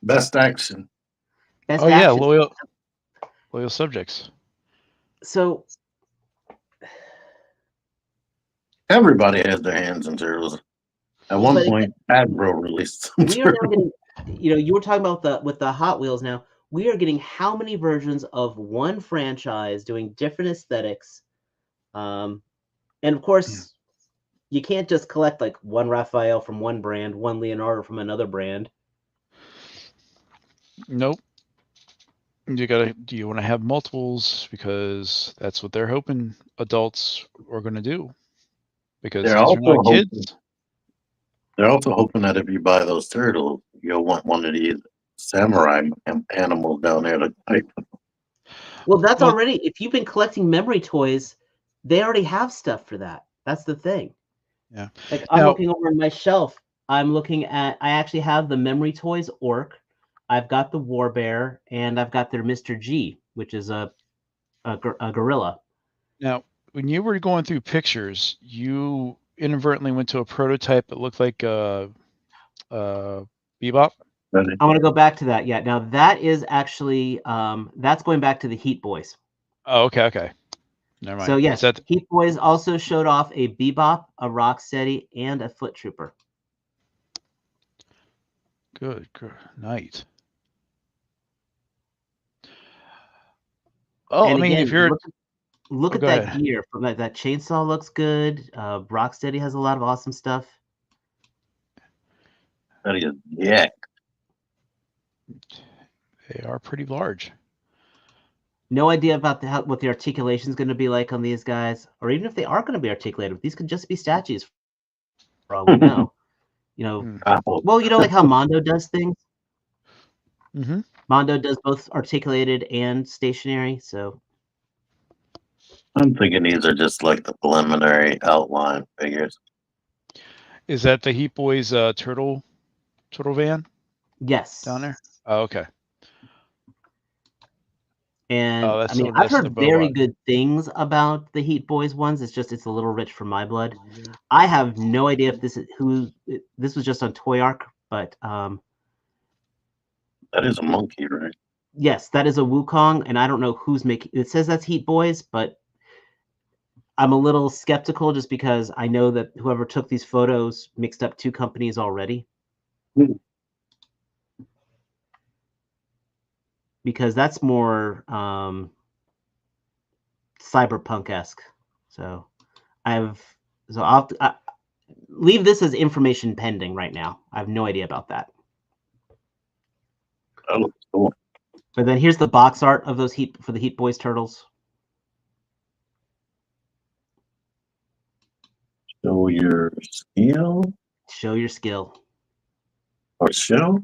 Best Action. Best Action. Yeah, loyal subjects. So everybody has their hands in turtles. At one point, Hasbro released some we are now getting, you were talking about with the Hot Wheels now. We are getting how many versions of one franchise doing different aesthetics? And of course, you can't just collect like one Raphael from one brand, one Leonardo from another brand. Nope. You gotta. Do you want to have multiples because that's what they're hoping adults are going to do? Because They're kids are also not hoping. kids. They're also hoping that if you buy those turtles, you'll want one of these samurai animals down there to fight. Well, that's Well, already. If you've been collecting memory toys, they already have stuff for that. That's the thing. yeah. Like I'm Now, looking over my shelf. I'm looking at. I actually have the memory toys orc. I've got the war bear, and I've got their Mr. G, which is a gorilla. now, when you were going through pictures, you inadvertently went to a prototype that looked like Bebop. I want to go back to that. Yeah. Now that is actually that's going back to the Heat Boys. Oh, okay, okay. Never So mind. Is yes, that Heat Boys also showed off a Bebop, a Rocksteady, and a Foot Trooper. good? Good night. Well, And I mean, if again, you're, look oh, at go that ahead. gear. From that chainsaw looks good. Rocksteady has a lot of awesome stuff. That is, yeah. They are pretty large. No idea about what the articulation is going to be like on these guys, or even if they are going to be articulated. These could just be statues, for all we know. You know, Hmm. well, you know, like how Mondo does things. Mm-hmm. Mondo does both articulated and stationary. So I'm thinking these are just like the preliminary outline figures. Is that the Heat Boys turtle van down there? yes, Oh, okay. and Oh, I that's mean, so I've that's the heard very Bobot. good things about the Heat Boys ones. It's a little rich for my blood. I have no idea if this was just on Toy Arc, but That is a monkey, right? yes, that is a Wukong, and I don't know who's making. It says that's Heat Boys, but I'm a little skeptical just because I know that whoever took these photos mixed up two companies already. Hmm. Because that's more cyberpunk-esque. So I'll leave this as information pending right now. I have no idea about that. That looks cool. But then here's the box art of those Heat Boys turtles. Show your skill Show your skill. or show.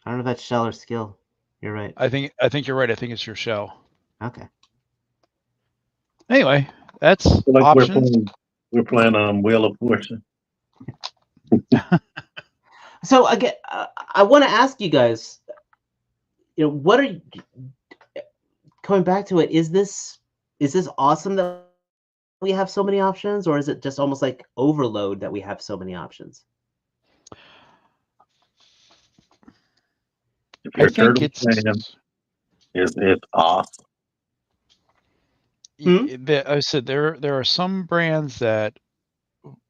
I don't know if that's shell or skill. You're right. I think you're right. I think it's your shell. Okay. Anyway, that's Feel like options. we're playing Wheel of Fortune. So again, I want to ask you guys, you know, what are coming back to it? Is this awesome that we have so many options, or is it just almost like overload that we have so many options? If I you're a think turtle fan, it's awesome. Hmm? I said there are some brands that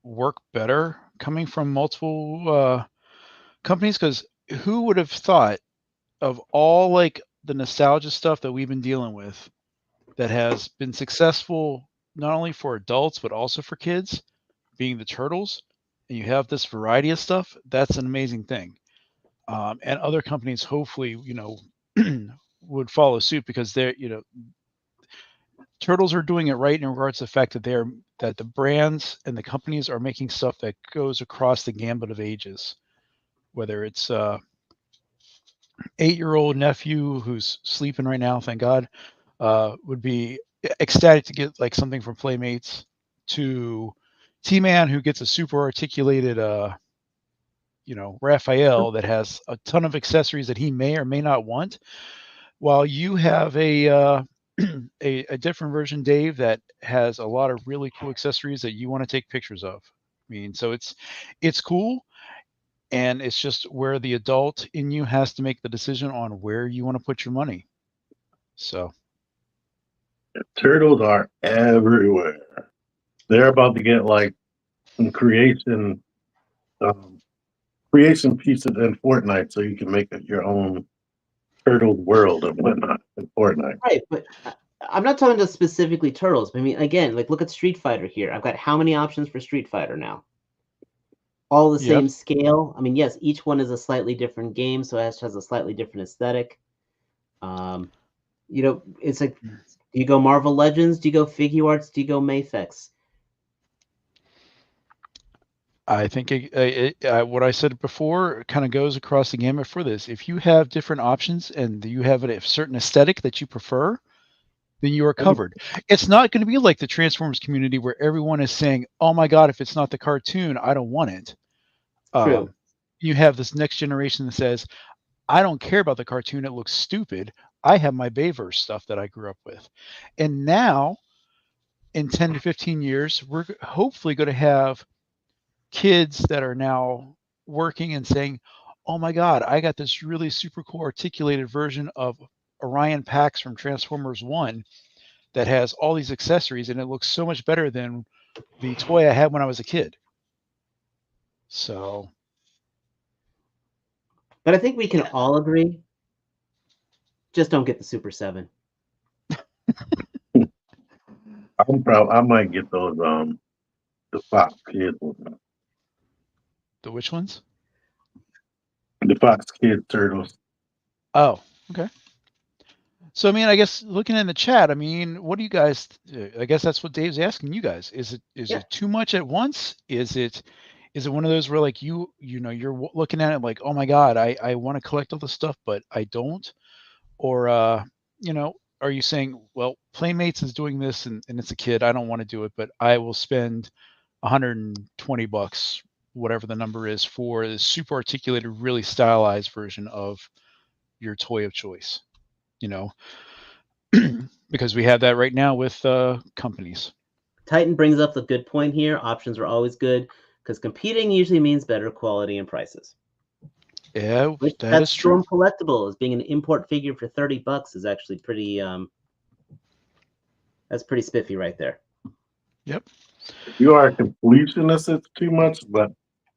work better coming from multiple companies because who would have thought of all like the nostalgia stuff that we've been dealing with that has been successful not only for adults but also for kids, being the turtles, and you have this variety of stuff. That's an amazing thing. And other companies hopefully would follow suit because they're turtles are doing it right in regards to the fact that the brands and the companies are making stuff that goes across the gambit of ages, whether it's 8-year-old nephew who's sleeping right now, thank God, would be ecstatic to get like something from Playmates, to T-Man who gets a super articulated Raphael that has a ton of accessories that he may or may not want, while you have a different version, Dave, that has a lot of really cool accessories that you want to take pictures of. I mean, so it's cool, and it's just where the adult in you has to make the decision on where you want to put your money. So Turtles are everywhere. They're about to get like some um, creation pieces in Fortnite, so you can make it your own turtle world and whatnot in Fortnite. Right, but I'm not talking just specifically turtles. I mean, again, like look at Street Fighter here. I've got how many options for Street Fighter now? all the Yep. same scale. I mean, yes, each one is a slightly different game, so it has a slightly different aesthetic. It's like, do you go Marvel Legends? Do you go FigureArts? Do you go Mafex? I think what I said before kind of goes across the gamut for this. If you have different options and you have a certain aesthetic that you prefer, then you are covered. It's not going to be like the Transformers community where everyone is saying, "Oh my God, if it's not the cartoon, I don't want it." True. You have this next generation that says, "I don't care about the cartoon; it looks stupid. I have my Bayverse stuff that I grew up with," and now in 10 to 15 years, we're hopefully going to have kids that are now working and saying, "Oh my God, I got this really super cool articulated version of Orion Pax from Transformers 1 that has all these accessories and it looks so much better than the toy I had when I was a kid." So, But I think we can all agree, just don't get the Super 7. I might get those the Fox Kids ones. the which ones? The Fox Kids turtles. Oh, okay. So, I mean, I guess looking in the chat, I mean, what do you guys? I guess that's what Dave's asking you guys. Is Yeah. it too much at once? Is it one of those where like you're looking at it like, oh my God, I want to collect all the stuff, but I don't, or are you saying, well, Playmates is doing this and it's a kid, I don't want to do it, but I will spend $120, whatever the number is, for the super articulated, really stylized version of your toy of choice, you know? Because we have that right now with companies. Titan brings up the good point here. Options are always good because competing usually means better quality and prices. Yeah, Which that that is true. Storm collectible as being an import figure for $30 is actually pretty that's pretty spiffy right there. Yep. You are a completionist, it's too much, but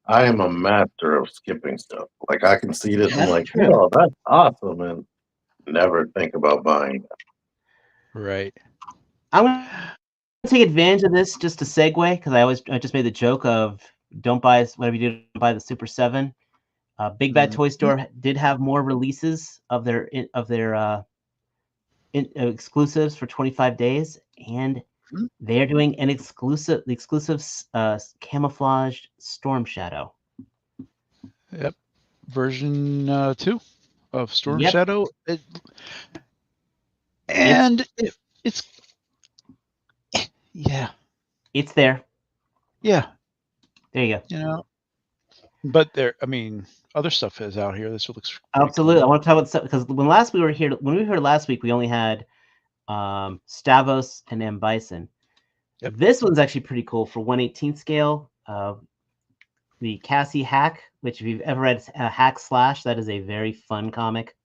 I am a master of skipping stuff. Like I can see this, I'm That's like, true. oh, that's awesome, and never think about buying it. Right. I'm going to take advantage of this just to segue because I just made the joke of don't buy whatever you do, don't buy the Super 7. Big Bad Toy Store did have more releases of their exclusives for 25 days, and they are doing the exclusive camouflaged Storm Shadow. Yep. Version 2 of Storm Yep. Shadow. It's yeah. It's there. Yeah. There you go. But I mean, other stuff is out here. This looks Absolutely. cool. I want to talk about stuff because when we were here last week, we only had Stavos and M. Bison. Yep. This one's actually pretty cool for 1/18 scale. The Cassie Hack, which if you've ever read Hack Slash, that is a very fun comic.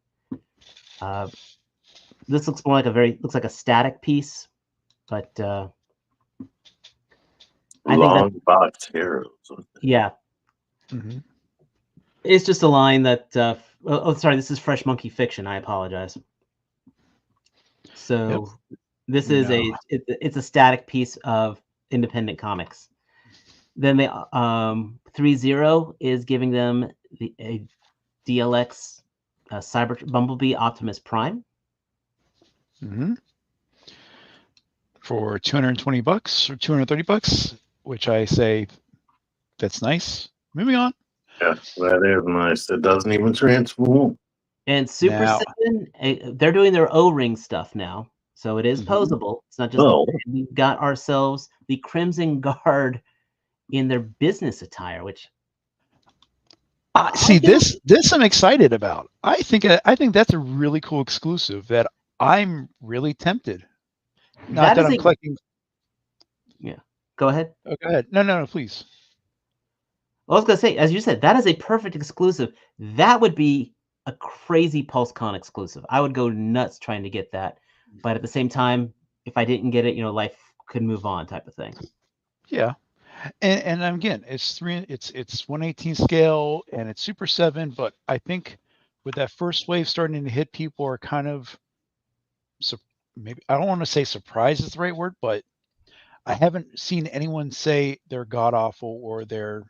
This looks more like looks like a static piece, but I think Long box heroes. yeah. Mm-hmm. It's just a line that sorry, this is Fresh Monkey Fiction. I apologize. So this is it's a static piece of independent comics. Then they 3-0 is giving them a DLX Cyber Bumblebee Optimus Prime. Mm-hmm. For $220 or $230, which I say that's nice. Moving on. Yeah, that is nice. It doesn't even transform. And Super 7, they're doing their O-ring stuff now. So it is posable. It's not just we've got ourselves the Crimson Guard in their business attire, which see this I'm excited about. I think that's a really cool exclusive that I'm really tempted. Not that I'm collecting. Yeah, go ahead. Oh, go ahead. No, please. Well, I was gonna say, as you said, that is a perfect exclusive. That would be a crazy PulseCon exclusive. I would go nuts trying to get that, but at the same time, if I didn't get it, life could move on, type of thing. Yeah, and again, it's 1/18 scale and it's Super 7, but I think with that first wave starting to hit, people are kind of maybe, I don't want to say surprised is the right word, but I haven't seen anyone say they're god awful or they're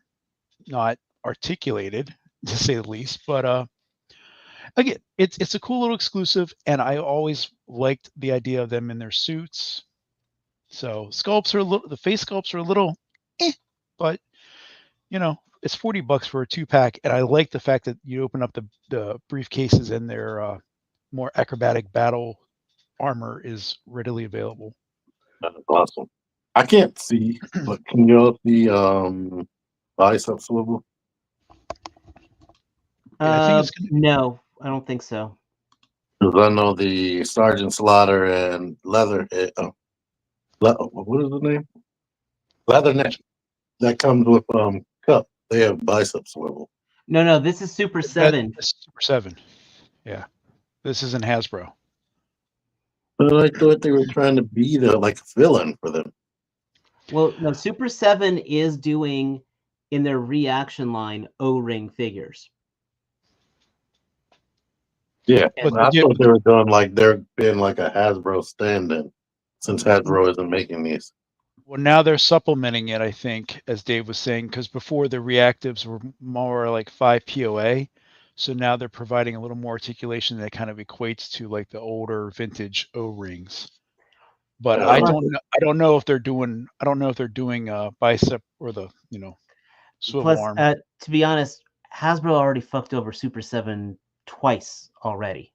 not articulated to say the least. But again, it's a cool little exclusive, and I always liked the idea of them in their suits. So sculpts are a little, the face sculpts are a little, but it's $40 for a 2-pack, and I like the fact that you open up the briefcases and their more acrobatic battle armor is readily available. That's awesome. I can't see, but can you all see bicep swivel? Yeah, I think it's gonna, No, I don't think so. Because I know the Sergeant Slaughter and Leather. What is the name? Leatherneck. That comes with cup. They have bicep swivel. No, this is Super 7. that's Super 7. Yeah, this isn't Hasbro. But I thought they were trying to be like a villain for them. Well, no, Super 7 is doing in their reaction line O-ring figures. Yeah, But I thought they were doing like they're being like a Hasbro stand-in since Hasbro isn't making these. Well, now they're supplementing it, I think, as Dave was saying, because before the reactives were more like 5 POA. So now they're providing a little more articulation that kind of equates to like the older vintage O-rings. But I don't know if they're doing bicep or the swivel arm. To be honest, Hasbro already fucked over Super 7 twice already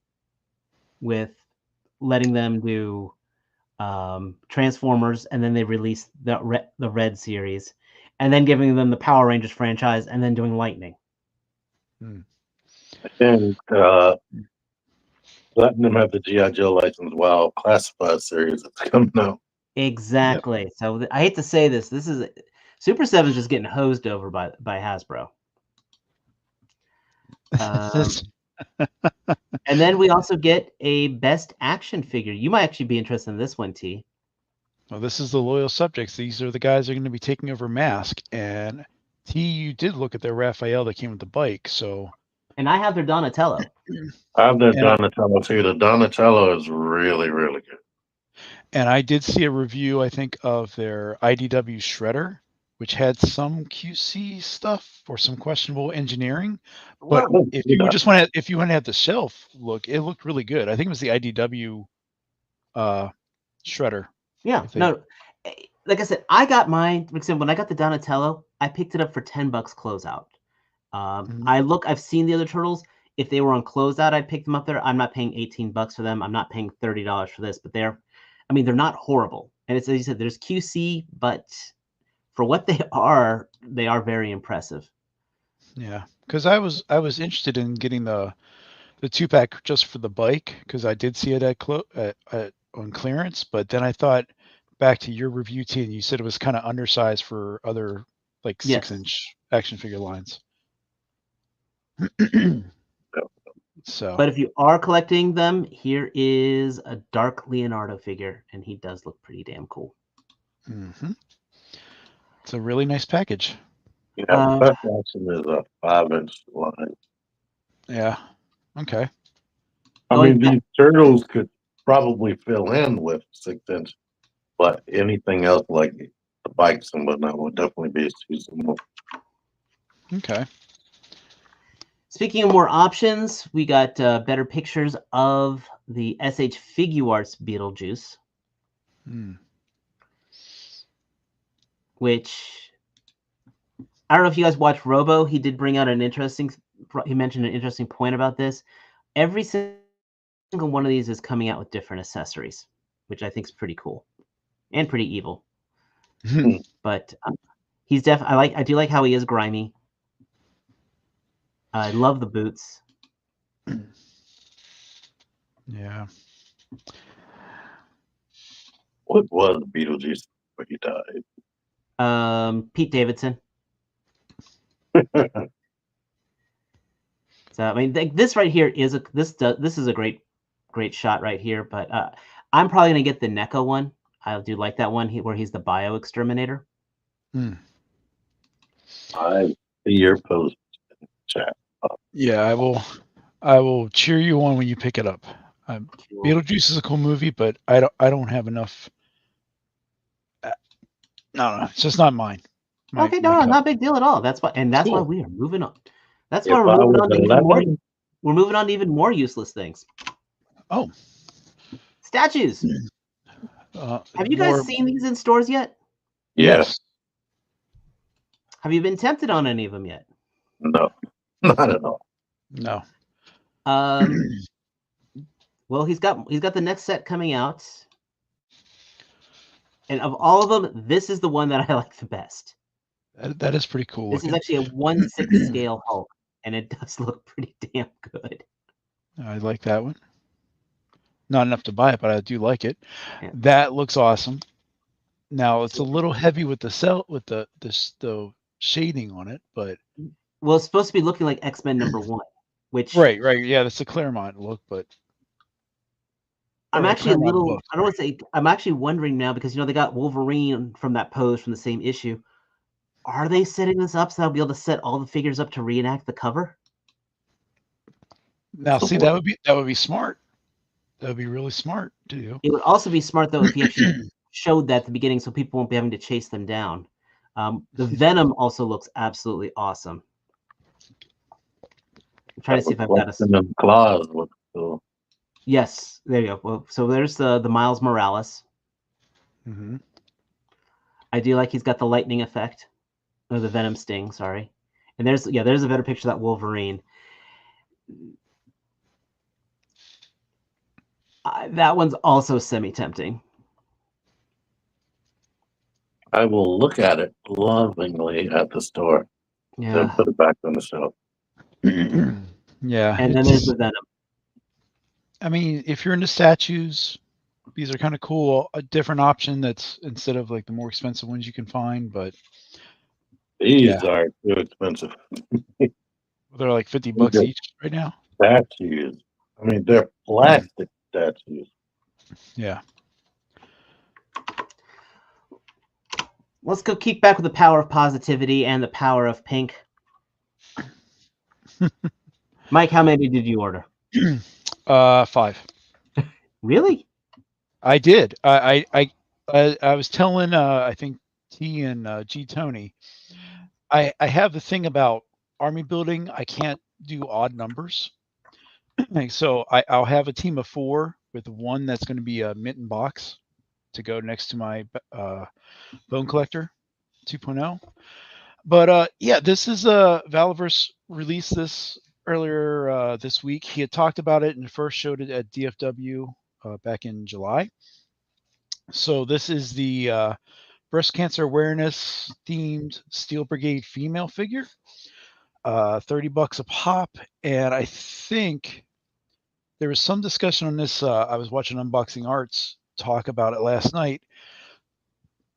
with letting them do Transformers, and then they released the Red series, and then giving them the Power Rangers franchise, and then doing Lightning. And letting them have the G.I. Joe license while Classified series is coming out. Exactly. Yep. So I hate to say this. This is Super 7 is just getting hosed over by Hasbro. And then we also get a best action figure. You might actually be interested in this one, T. Well, this is the loyal subjects. These are the guys that are going to be taking over Mask. And T, you did look at their Raphael that came with the bike, so. And I have their Donatello. I have their Donatello too. The Donatello is really, really good. And I did see a review, I think, of their IDW Shredder, which had some QC stuff or some questionable engineering. But if you want to have the shelf look, it looked really good. I think it was the IDW Shredder. Yeah, no, like I said, I got mine. For example, when I got the Donatello, I picked it up for $10 closeout. I've seen the other turtles. If they were on closeout, I'd pick them up there. I'm not paying $18 for them. I'm not paying $30 for this, but they're not horrible. And it's, as you said, there's QC, but for what they are very impressive. Yeah, because I was interested in getting the 2-pack just for the bike, because I did see it on clearance, but then I thought back to your review, T, and you said it was kind of undersized for other like 6-inch action figure lines. So, but if you are collecting them, here is a Dark Leonardo figure, and he does look pretty damn cool. It's a really nice package. Yeah, best action is a 5-inch line. Yeah. Okay. I mean, these turtles could probably fill in with 6-inch, but anything else like the bikes and whatnot would definitely be too small. Okay. Speaking of more options, we got better pictures of the SH FigueArts Beetlejuice, which I don't know if you guys watched Robo. He did bring out he mentioned an interesting point about this. Every single one of these is coming out with different accessories, which I think is pretty cool and pretty evil. But he's definitely, I do like how he is grimy. I love the boots. Yeah. What was Beetlejuice when he died? Pete Davidson. So I mean, this right here is this is a great shot right here. But I'm probably gonna get the NECA one. I do like that one where he's the bio exterminator. I see your post in the chat. Yeah, I will cheer you on when you pick it up. Beetlejuice is a cool movie, but I don't have enough. No, it's just not mine. Okay, no, not a big deal at all. That's why, and that's why we are moving on. That's why If we're I moving was on to even more. 11, We're moving on to even more useless things. Oh, Statues. Have you guys seen these in stores yet? Yes. Have you been tempted on any of them yet? No, not at all. No. Well, he's got the next set coming out, and of all of them, this is the one that I like the best. That is pretty cool. This is actually a 1/6 scale Hulk, and it does look pretty damn good. I like that one. Not enough to buy it, but I do like it. Yeah. That looks awesome. Now it's a little heavy with the shading on it, but well, it's supposed to be looking like X-Men #1, which right, yeah, that's a Claremont look, but I'm actually a little. I don't want to say. I'm actually wondering now because they got Wolverine from that pose from the same issue. Are they setting this up so they'll be able to set all the figures up to reenact the cover? Now, see, that would be smart. That would be really smart to do. It would also be smart though if he actually showed that at the beginning, so people won't be having to chase them down. The Venom also looks absolutely awesome. I'm trying to see if I've got them claws look cool. Yes, there you go. Well, so there's the Miles Morales. Mm-hmm. I do like he's got the lightning effect, or the Venom sting. Sorry, and there's a better picture of that Wolverine. That one's also semi-tempting. I will look at it lovingly at the store. Yeah. Then put it back on the shelf. Yeah. And then there's the Venom. I mean, if you're into statues, these are kind of cool. A different option that's instead of like the more expensive ones you can find, but these are too expensive. They're like $50 each right now. Statues. I mean, they're plastic statues. Yeah. Let's go kick back with the power of positivity and the power of pink. Mike, how many did you order? 5. Really? I did. I was telling I think T and G Tony. I have the thing about army building. I can't do odd numbers. So I'll have a team of 4 with one that's going to be a mitten box to go next to my Bone Collector 2.0. But yeah, this is Valiverse released this earlier this week. He had talked about it and first showed it at DFW back in July. So this is the breast cancer awareness themed Steel Brigade female figure. $30 a pop, and I think there was some discussion on this. I was watching Unboxing Arts talk about it last night.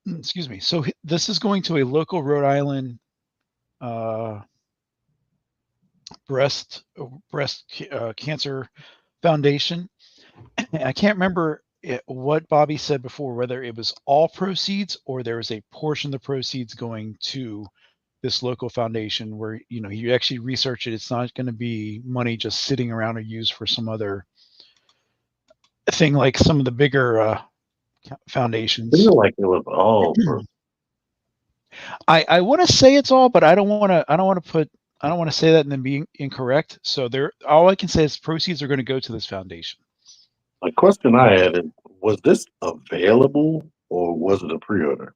Excuse me. So this is going to a local Rhode Island breast cancer foundation. I can't remember what Bobby said before, whether it was all proceeds or there was a portion of the proceeds going to this local foundation where, you actually research it. It's not going to be money just sitting around or used for some other thing like some of the bigger foundations. I feel like it was all for. I want to say it's all, but I don't want to say that and then be incorrect. So all I can say is proceeds are going to go to this foundation. The question I had is, was this available or was it a pre-order?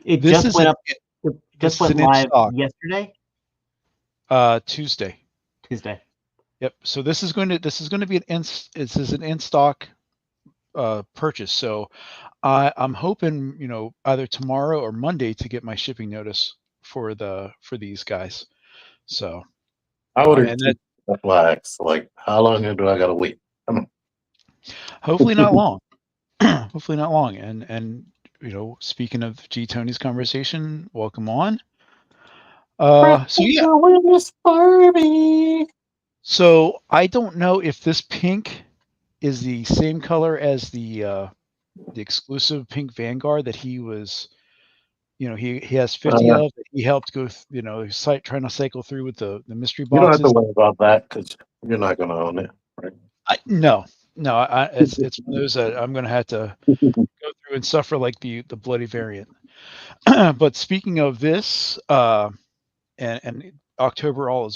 It just went up. Just went live yesterday. Tuesday. Yep. So this is going to be an in stock purchase. So I'm hoping either tomorrow or Monday to get my shipping notice for these guys. So I would have flags. Like, how long do I gotta wait? Hopefully not long. Hopefully not long. And speaking of G Tony's conversation, welcome on. So yeah. So I don't know if this pink is the same color as the exclusive pink Vanguard that he was, he has 50 of. He helped go, trying to cycle through with the mystery boxes. You don't have to worry about that because you're not going to own it, right? No, it's one of those that I'm going to have to go through and suffer like the bloody variant. But speaking of this, and October all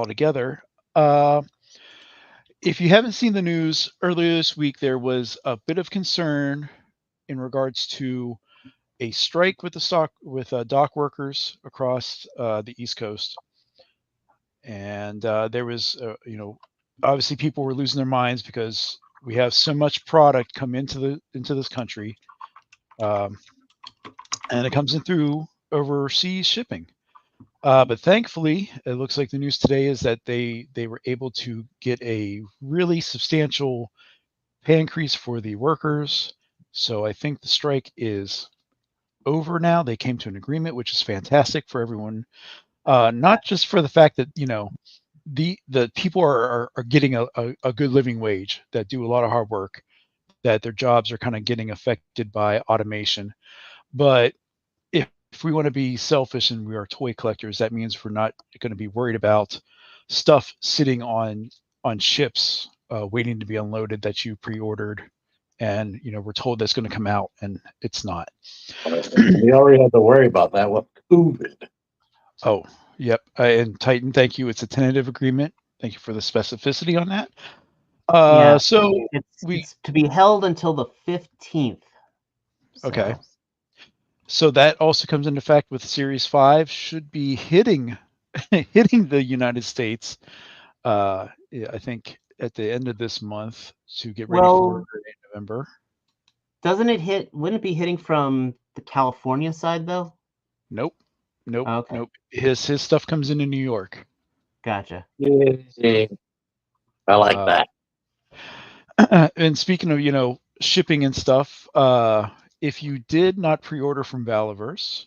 together. If you haven't seen the news earlier this week, there was a bit of concern in regards to a strike with dock workers across the East Coast, and there was, obviously people were losing their minds because we have so much product come into this country, um, and it comes in through overseas shipping. But thankfully, it looks like the news today is that they were able to get a really substantial pay increase for the workers. So I think the strike is over now. They came to an agreement, which is fantastic for everyone. Not just for the fact that the people are getting a good living wage that do a lot of hard work, that their jobs are kind of getting affected by automation, but if we want to be selfish and we are toy collectors, that means we're not going to be worried about stuff sitting on ships waiting to be unloaded that you pre-ordered, and we're told that's going to come out and it's not. We already had to worry about that with COVID. Oh, yep. And Titan, thank you. It's a tentative agreement. Thank you for the specificity on that. Yeah, So it's to be held until the 15th. Okay. So that also comes into effect with Series 5, should be hitting the United States, I think at the end of this month to get ready for Well, in November. Wouldn't it be hitting from the California side though? Nope. Okay, Nope. His stuff comes into New York. gotcha. Yeah, I like that. And speaking of, shipping and stuff, if you did not pre-order from Valaverse,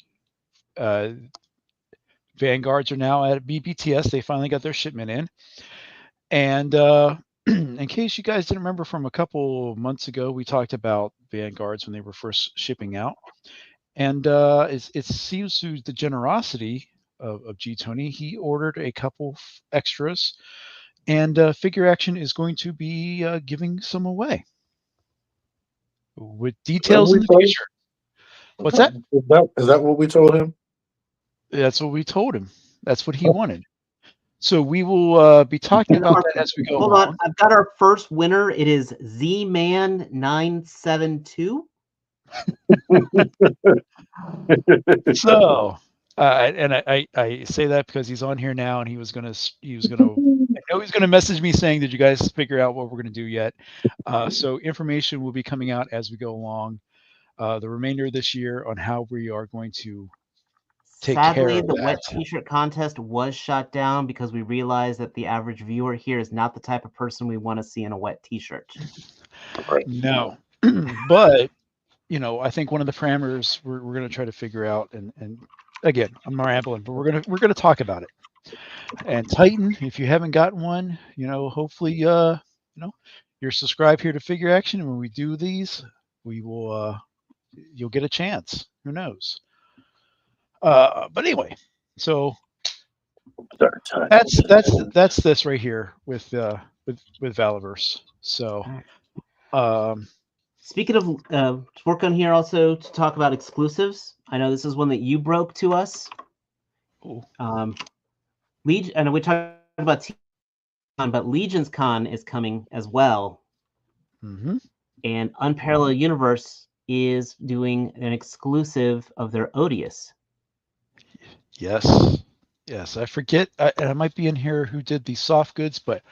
Vanguards are now at BBTS. They finally got their shipment in. And in case you guys didn't remember from a couple months ago, we talked about Vanguards when they were first shipping out. And it seems through the generosity of G Tony, he ordered a couple extras, and FigureAction is going to be giving some away with details in the future. What's that? Is that what we told him? That's what we told him. That's what he wanted. So we will be talking about that as we go Hold along. on, I've got our first winner. It is ZMan972. So, and I say that because he's on here now, and I know he's gonna message me saying, "Did you guys figure out what we're gonna do yet?" So information will be coming out as we go along, the remainder of this year on how we are going to take care Sadly, of the that. wet t-shirt contest was shut down because we realized that the average viewer here is not the type of person we want to see in a wet t-shirt. No, but I think one of the parameters we're going to try to figure out, and again, I'm rambling, but we're gonna talk about it. And Titan, if you haven't gotten one, hopefully you're subscribed here to FigureAction, and when we do these, we will you'll get a chance. Who knows? But anyway, so that's this right here with Valaverse. So speaking of work on here also to talk about exclusives. I know this is one that you broke to us. Legion, I know we talked about T-Con, but Legion's Con is coming as well. Mm-hmm. And Unparalleled Universe is doing an exclusive of their Odious. Yes. I forget, I might be in here who did the soft goods, but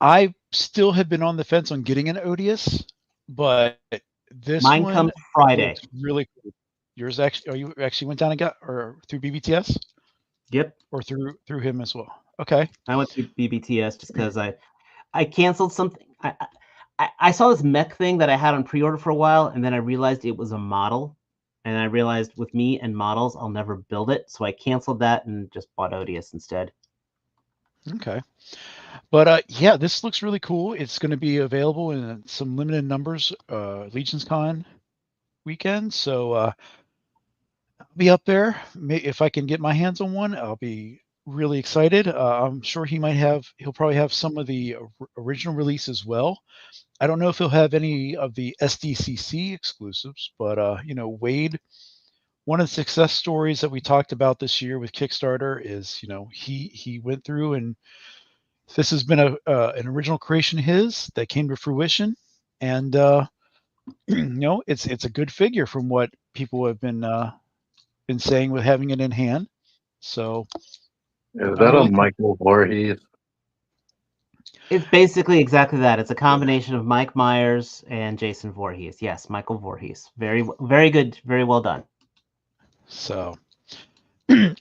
I still have been on the fence on getting an Odious, but Mine comes Friday. Really cool. Yours actually? You actually went down and got, or through BBTS? Yep. Or through him as well. Okay. I went through BBTS just because I canceled something. I saw this mech thing that I had on pre-order for a while, and then I realized it was a model, and I realized with me and models, I'll never build it, so I canceled that and just bought Odious instead. Okay. But yeah, this looks really cool. It's going to be available in some limited numbers, Legion's Con weekend. So I'll be up there. If I can get my hands on one, I'll be really excited. I'm sure he'll probably have some of the original release as well. I don't know if he'll have any of the SDCC exclusives, but Wade one of the success stories that we talked about this year with Kickstarter is, he went through and this has been an original creation of his that came to fruition, and it's a good figure from what people have been saying with having it in hand. So Is I'm that a really Michael Voorhees? It's basically exactly that. It's a combination of Mike Myers and Jason Voorhees. Yes, Michael Voorhees. Very good. Very well done. so.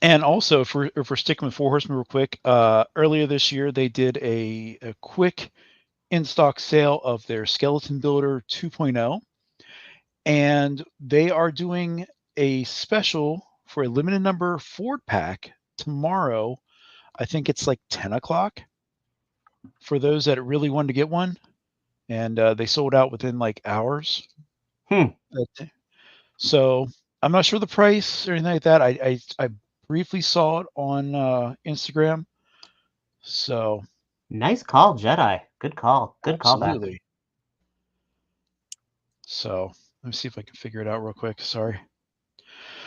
And also, if we're sticking with Four Horsemen real quick, earlier this year they did a quick in-stock sale of their Skeleton Builder 2.0, and they are doing a special for a limited number Ford pack tomorrow. I think it's like 10 o'clock for those that really wanted to get one, and they sold out within like hours. So I'm not sure the price or anything like that. I briefly saw it on Instagram. So Nice call, Jedi. Good call. Good callback. absolutely. So let me see if I can figure it out real quick. Sorry.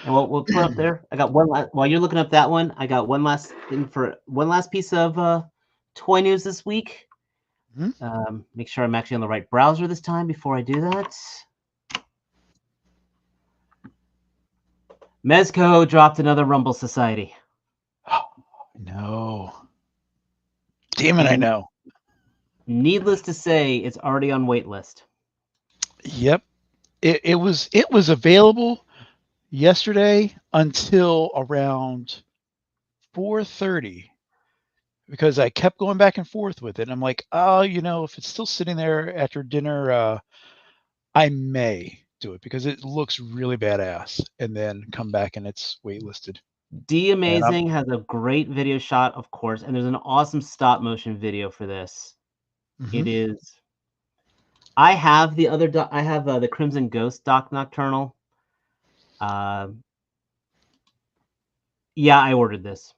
And we'll put up there. I got one last, while you're looking up that one, I got one last piece of toy news this week. Make sure I'm actually on the right browser this time before I do that. Mezco dropped another Rumble Society. No. Damn it, I know. Needless to say, it's already on waitlist. Yep. It was available yesterday until around 4:30 because I kept going back and forth with it. And I'm like, oh, if it's still sitting there after dinner, I may do it because it looks really badass, and then come back and it's waitlisted. D Amazing has a great video shot, of course, and there's an awesome stop motion video for this. It is. I have the other. I have the Crimson Ghost Doc Nocturnal. Yeah, I ordered this.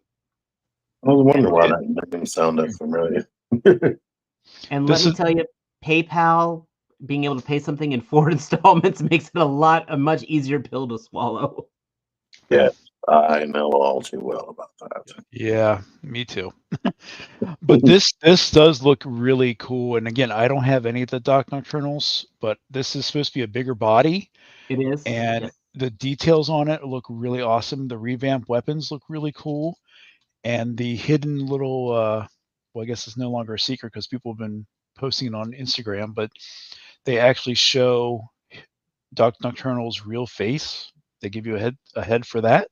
I was wondering why that didn't sound that familiar. And let me tell you, PayPal being able to pay something in 4 installments makes it a much easier pill to swallow. Yeah, I know all too well about that. Yeah, me too. But this does look really cool. And again, I don't have any of the Doc Nocturnals, but this is supposed to be a bigger body. It is. And yes. the details on it look really awesome. The revamped weapons look really cool. And the hidden little, well, I guess it's no longer a secret because people have been posting it on Instagram, but they actually show Doc Nocturnal's real face. They give you a head for that.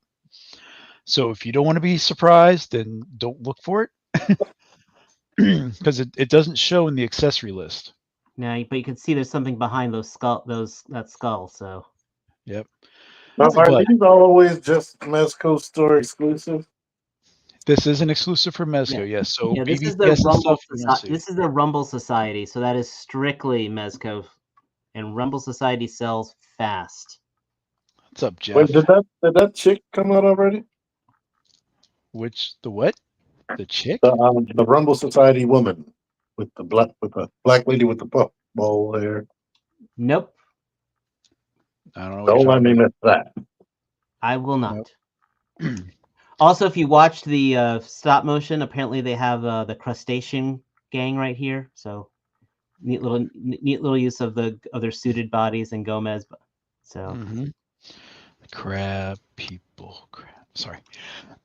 So if you don't want to be surprised, then don't look for it because it doesn't show in the accessory list. No, but you can see there's something behind that skull. So. Yep. Now, are these always just Mezco store exclusive? This is an exclusive for Mezco, yes. So this is BBTS the and Rumble. stuff. This is the Rumble Society, so that is strictly Mezco, and Rumble Society sells fast. What's up, Jeff? Wait, did that chick come out already? The what? The chick? The Rumble Society woman with the black lady with the puff ball hair. Nope. I don't know. Don't let me miss that. I will not. Nope. Also, if you watch the stop motion, apparently they have the crustacean gang right here. So neat little use of their suited bodies and Gomez. So crab people. Sorry.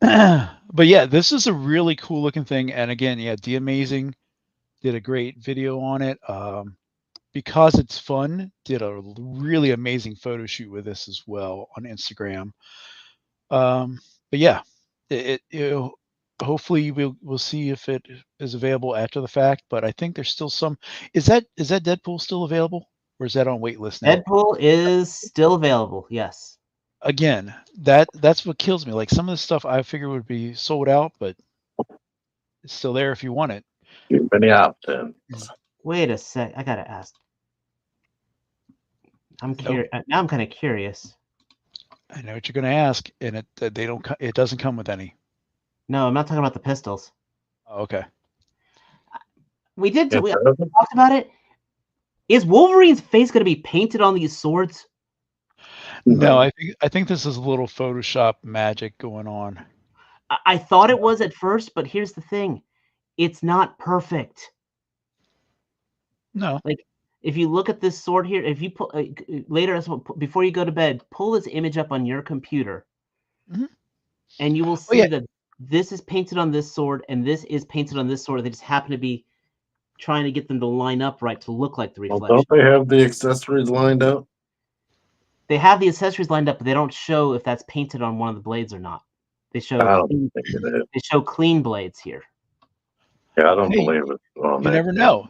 But yeah, this is a really cool looking thing. And again, yeah, D Amazing did a great video on it. Because it's fun, did a really amazing photo shoot with this as well on Instagram. But yeah, hopefully we'll see if it is available after the fact. But I think there's still some. Is that Deadpool still available, or is that on waitlist now? Deadpool is still available. Yes. Again, that's what kills me. Like some of the stuff I figured would be sold out, but it's still there if you want it. Too many options. Wait a sec. I gotta ask. I'm curious. Now I'm kind of curious. I know what you're going to ask, and it doesn't come with any. No, I'm not talking about the pistols. Oh, okay. We talked about it. Is Wolverine's face going to be painted on these swords? No, I think this is a little Photoshop magic going on. I thought it was at first, but here's the thing. It's not perfect. No. Like, if you look at this sword here, if you pull later, before you go to bed, pull this image up on your computer, Mhm. and you will Oh, see yeah. that this is painted on this sword, and this is painted on this sword. They just happen to be trying to get them to line up right to look like the Well, reflection. don't they have the accessories lined up? They have the accessories lined up, but they don't show if that's painted on one of the blades or not. They I show don't think it is. they show clean blades here. Yeah, I don't Hey, believe it. On You that never case. know.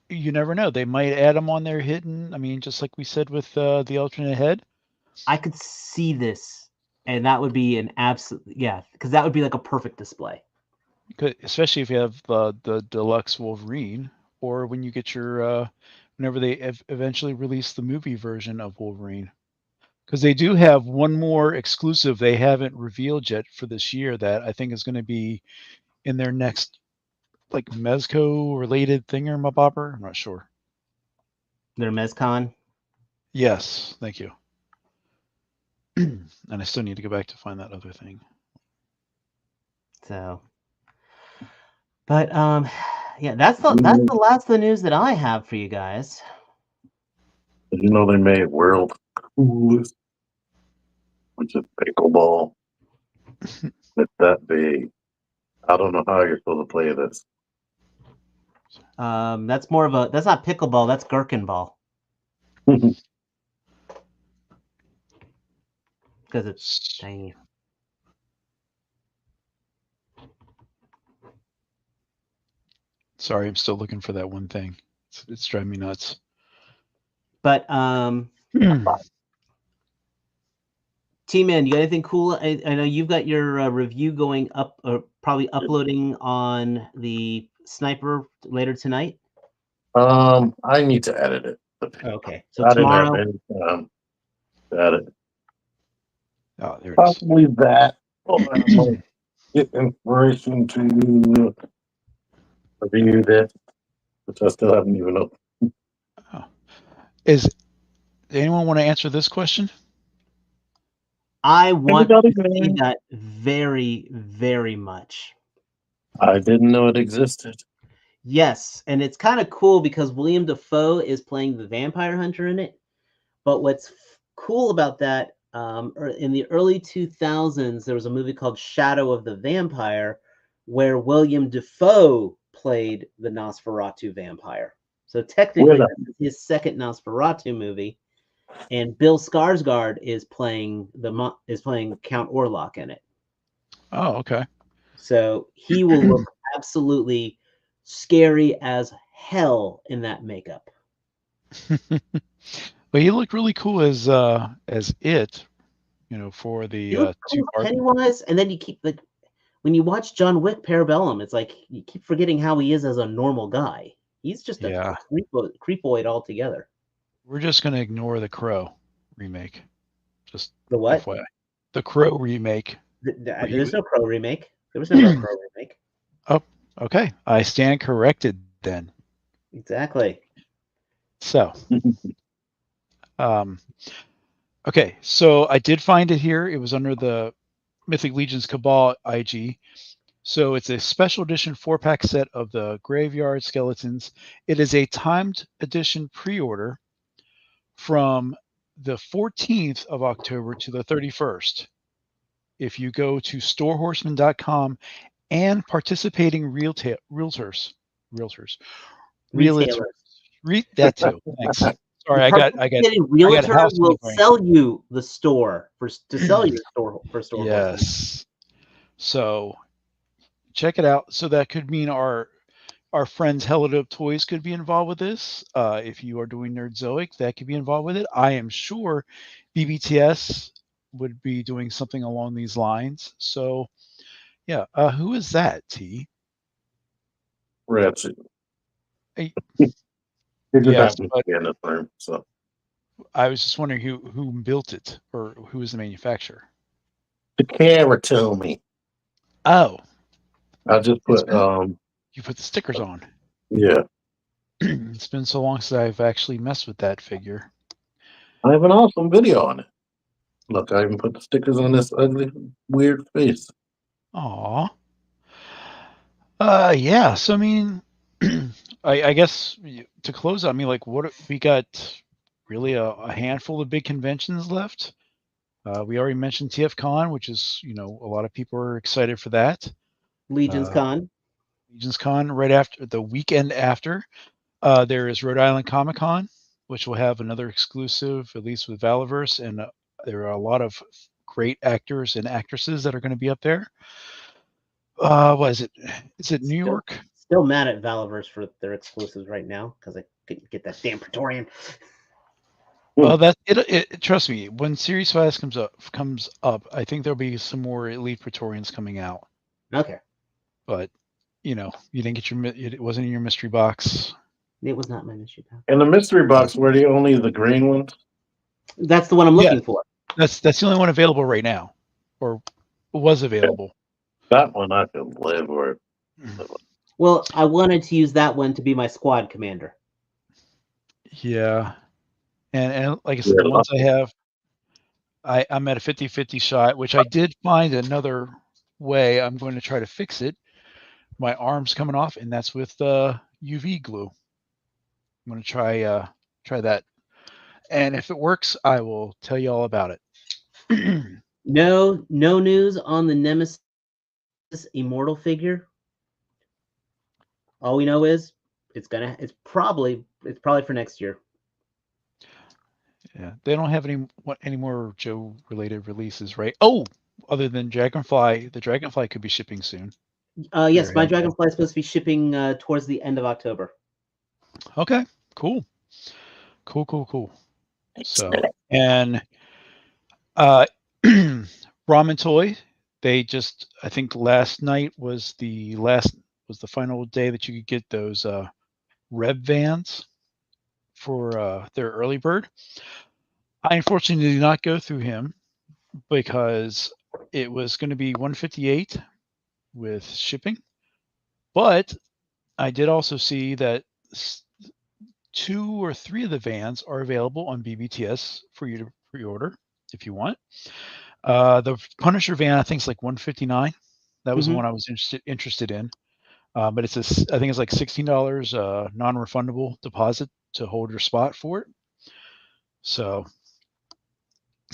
You never know. They might add them on there hidden. I mean, just like we said with the alternate head. I could see this, and that would be an absolute because that would be like a perfect display. Especially if you have the deluxe Wolverine, or when you get your whenever they eventually release the movie version of Wolverine, because they do have one more exclusive they haven't revealed yet for this year that I think is going to be in their next like Mezco related thingamabobber. I'm not sure. Their Mezcon. Yes, thank you. And I still need to go back to find that other thing. So, but yeah, that's the last of the news that I have for you guys. Did you know they made world coolest, which is pickleball? It's that big. I don't know how you're supposed to play this. That's more of a that's not pickleball, that's gherkin ball because it's tiny. Sorry, I'm still looking for that one thing. It's driving me nuts. But T-Man, you got anything cool? I know you've got your review going up, or probably uploading on the Sniper later tonight. I need to edit it. Okay, so I didn't have tomorrow. any time to edit. Oh, there it is. Possibly that. Oh, I'm gonna get inspiration to review this, which I still haven't even opened. Oh. Does anyone want to answer this question? I want to Anybody see can. that very, very much. I didn't know it existed. Yes, and it's kind of cool because William Dafoe is playing the vampire hunter in it. But what's cool about that, in the early 2000s, there was a movie called Shadow of the Vampire where William Dafoe played the Nosferatu vampire. So technically, Well, this is his second Nosferatu movie, and Bill Skarsgård is playing Count Orlok in it. Oh, okay. So he will look absolutely scary as hell in that makeup. But he looked really cool as it, for He the looks cool as two-part. Pennywise, and then you keep like when you watch John Wick Parabellum, it's like you keep forgetting how he is as a normal guy. He's just a Yeah. creepoid altogether. We're just gonna ignore the Crow remake. Just The what? FYI. The Crow remake. There's no Crow remake. There was never a Crow remake. Oh, okay. I stand corrected then. Exactly. So, okay. So I did find it here. It was under the Mythic Legions Cabal IG. So it's a special edition 4-pack set of the Graveyard Skeletons. It is a timed edition pre-order from the 14th of October to the 31st. If you go to storehorseman.com and participating realtors, that too. Thanks. Sorry, I got realtor house will going. sell you the store to sell your store for store. Yes. So check it out. So that could mean our friends Helidope Toys could be involved with this. If you are doing Nerdzoic, that could be involved with it. I am sure BBTS would be doing something along these lines. So, yeah. Who is that, T? Ratchet. Hey, It just yes, happened but to be in this room. So I was just wondering who built it or who is the manufacturer. the camera told me. Oh, I just put you put the stickers on. yeah. It's been so long since I've actually messed with that figure. I have an awesome video on it. Look, I even put the stickers on this ugly, weird face. Aw. Yeah. So I mean, I guess to close, I mean, like, what we got? Really, a handful of big conventions left. We already mentioned TFCon, which is a lot of people are excited for that. Legion's Uh, Con. Legion's Con right after the weekend after. There is Rhode Island Comic Con, which will have another exclusive, at least with Valaverse, and there are a lot of great actors and actresses that are going to be up there. What is it? Is it New York? Still mad at Valaverse for their exclusives right now because I couldn't get that damn Praetorian. Well, that trust me, when Series 5 comes up, I think there'll be some more Elite Praetorians coming out. Okay. But you didn't get it wasn't in your mystery box. It was not my mystery box. And the mystery box were the only the green ones. That's the one I'm looking for. That's the only one available right now, or was available. That one I could live with. Well, I wanted to use that one to be my squad commander. Yeah, and like I said, the ones I have, I'm at a 50-50 shot, which I did find another way. I'm going to try to fix it. My arm's coming off, and that's with UV glue. I'm going to try that, and if it works, I will tell you all about it. No news on the Nemesis Immortal figure. All we know is it's probably for next year. Yeah, they don't have any more Joe related releases, right? Oh, other than Dragonfly, the Dragonfly could be shipping soon. Yes, my Dragonfly is supposed to be shipping towards the end of October. Okay, cool. So, and Ramen Toy, they just, I think last night was the final day that you could get those Rev vans for their early bird. I unfortunately did not go through him because it was going to be $158 with shipping, but I did also see that 2 or 3 of the vans are available on BBTS for you to pre-order if you want. The Punisher van, I think, is like $159. That was the one I was interested in. But I think it's like $16 non-refundable deposit to hold your spot for it. So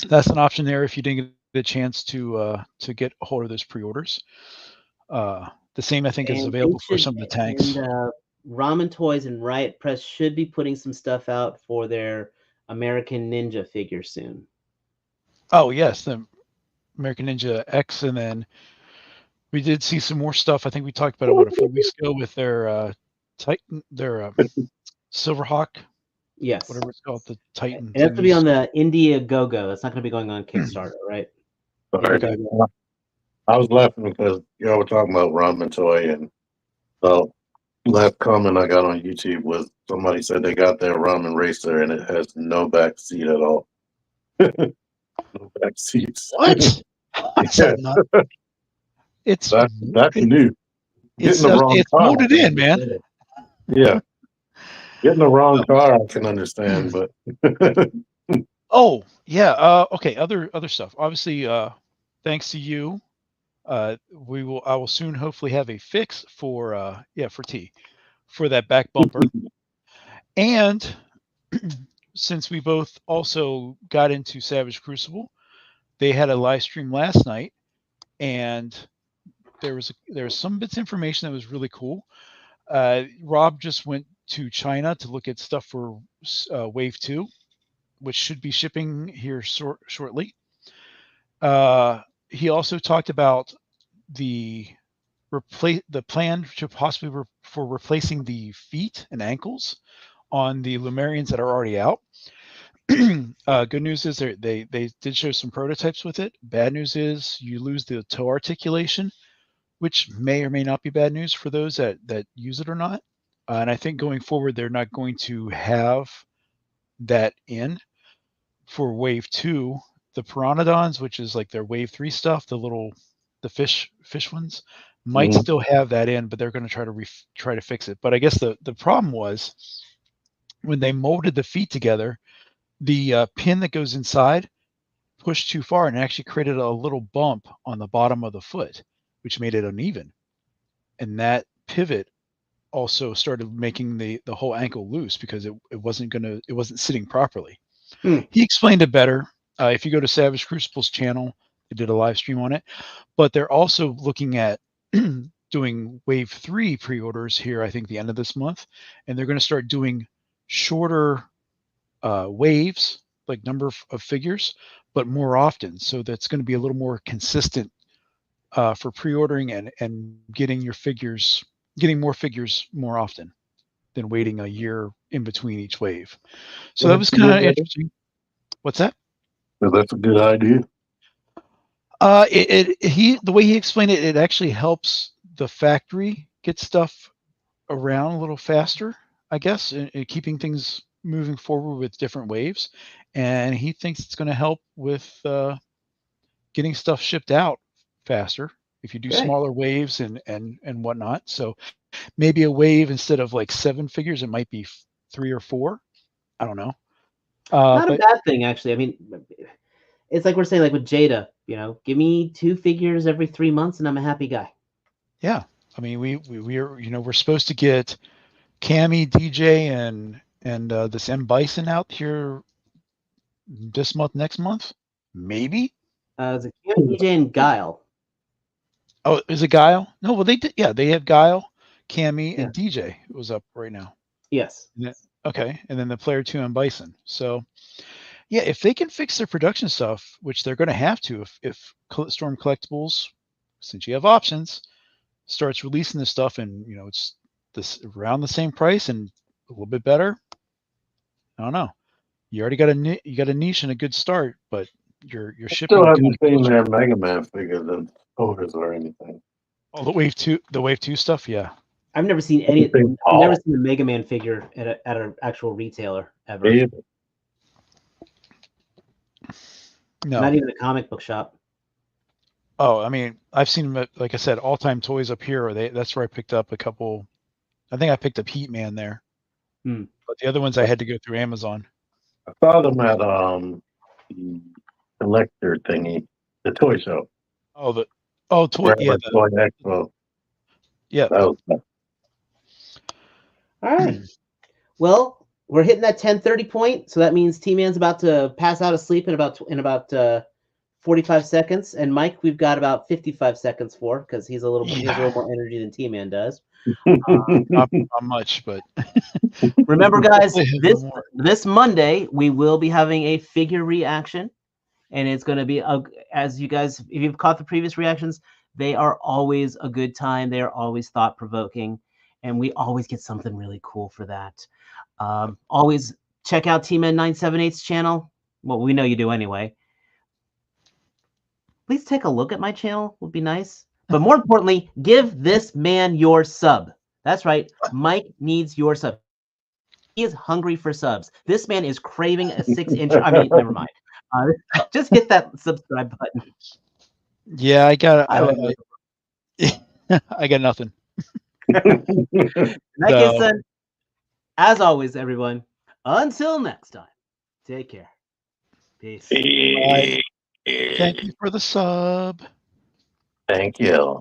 that's an option there if you didn't get the chance to get a hold of those pre-orders. The same, I think, is available for some of the tanks. And Ramen Toys and Riot Press should be putting some stuff out for their American Ninja figure soon. Oh yes, the American Ninja X, and then we did see some more stuff. I think we talked about it a few weeks ago with their Titan, their Silverhawk. Yes, whatever it's called, the Titan. It has to be on the Indiegogo. It's not going to be going on Kickstarter, right? Sorry. Okay. I was laughing because y'all were talking about Ramen Toy, and the last comment I got on YouTube was somebody said they got their ramen racer and it has no back seat at all. No back seats. What? It's that's new. It's molded in, man. Yeah. Getting the wrong car, I can understand, but oh yeah. Okay. Other stuff. Obviously, thanks to you, I will soon hopefully have a fix for T for that back bumper. And since we both also got into Savage Crucible, they had a live stream last night, and there was some bits of information that was really cool. Rob just went to China to look at stuff for Wave 2, which should be shipping here shortly. He also talked about the plan to possibly for replacing the feet and ankles on the Lumerians that are already out. Good news is they did show some prototypes with it. Bad news is you lose the toe articulation, which may or may not be bad news for those that use it or not. And I think going forward, they're not going to have that in for Wave 2. The Pteranodons, which is like their Wave 3 stuff, the fish ones, might still have that in, but they're going to try to fix it. But I guess the problem was when they molded the feet together, the pin that goes inside pushed too far and it actually created a little bump on the bottom of the foot, which made it uneven. And that pivot also started making the whole ankle loose because it wasn't sitting properly. He explained it better. If you go to Savage Crucible's channel, they did a live stream on it. But they're also looking at doing Wave 3 pre-orders here, I think the end of this month. And they're going to start doing shorter waves, like number of figures, but more often. So that's going to be a little more consistent for pre-ordering and getting more figures more often than waiting a year in between each wave. So that was kind of interesting. What's that? Well, that's a good idea. The way he explained it, it actually helps the factory get stuff around a little faster, I guess, and keeping things moving forward with different waves. And he thinks it's going to help with getting stuff shipped out faster if you do smaller waves and whatnot. So maybe a wave instead of like 7 figures, it might be 3 or 4. I don't know. Not a bad thing, actually. I mean, it's like we're saying, like with Jada, give me 2 figures every 3 months and I'm a happy guy. Yeah. I mean, we're we're supposed to get Cammy, DJ, and this M Bison out here this month, next month, maybe. Is it DJ and Guile? Oh, is it Guile? No, well they did. Yeah, they have Guile, Cammy, and DJ was up right now. Yes. Okay, and then the player 2 M Bison. So, yeah, if they can fix their production stuff, which they're going to have to, if Storm Collectibles, since you have options, starts releasing this stuff and it's this around the same price and a little bit better. I don't know. You already got a niche and a good start, but you're shipping. Still haven't seen their Mega Man figures and photos or anything. Oh, the Wave 2 stuff, yeah. I've never seen any. I've never seen a Mega Man figure at an actual retailer ever. Yeah. No, not even a comic book shop. Oh, I mean, I've seen them at, like I said, All Time Toys up here. That's where I picked up a couple. I think I picked up Heat Man there, but the other ones I had to go through Amazon. I saw them at the collector thingy, the toy show. Toy Expo. Yeah. All right. Well, we're hitting that 10:30 point, so that means T-Man's about to pass out of sleep in about 45 seconds, and Mike, we've got about 55 seconds for because he has a little more energy than T-Man does. Not much, but remember, guys, this Monday we will be having a figure reaction, and it's going to be as you guys, if you've caught the previous reactions, they are always a good time. They are always thought-provoking, and we always get something really cool for that. Always check out T-Man 978's channel. Well, we know you do anyway. Please take a look at my channel. Would be nice. But more importantly, give this man your sub. That's right. Mike needs your sub. He is hungry for subs. This man is craving a 6-inch. I mean, never mind. Just hit that subscribe button. Yeah, I got nothing. As always, everyone, until next time, take care. Peace. Bye. Thank you for the sub. Thank you.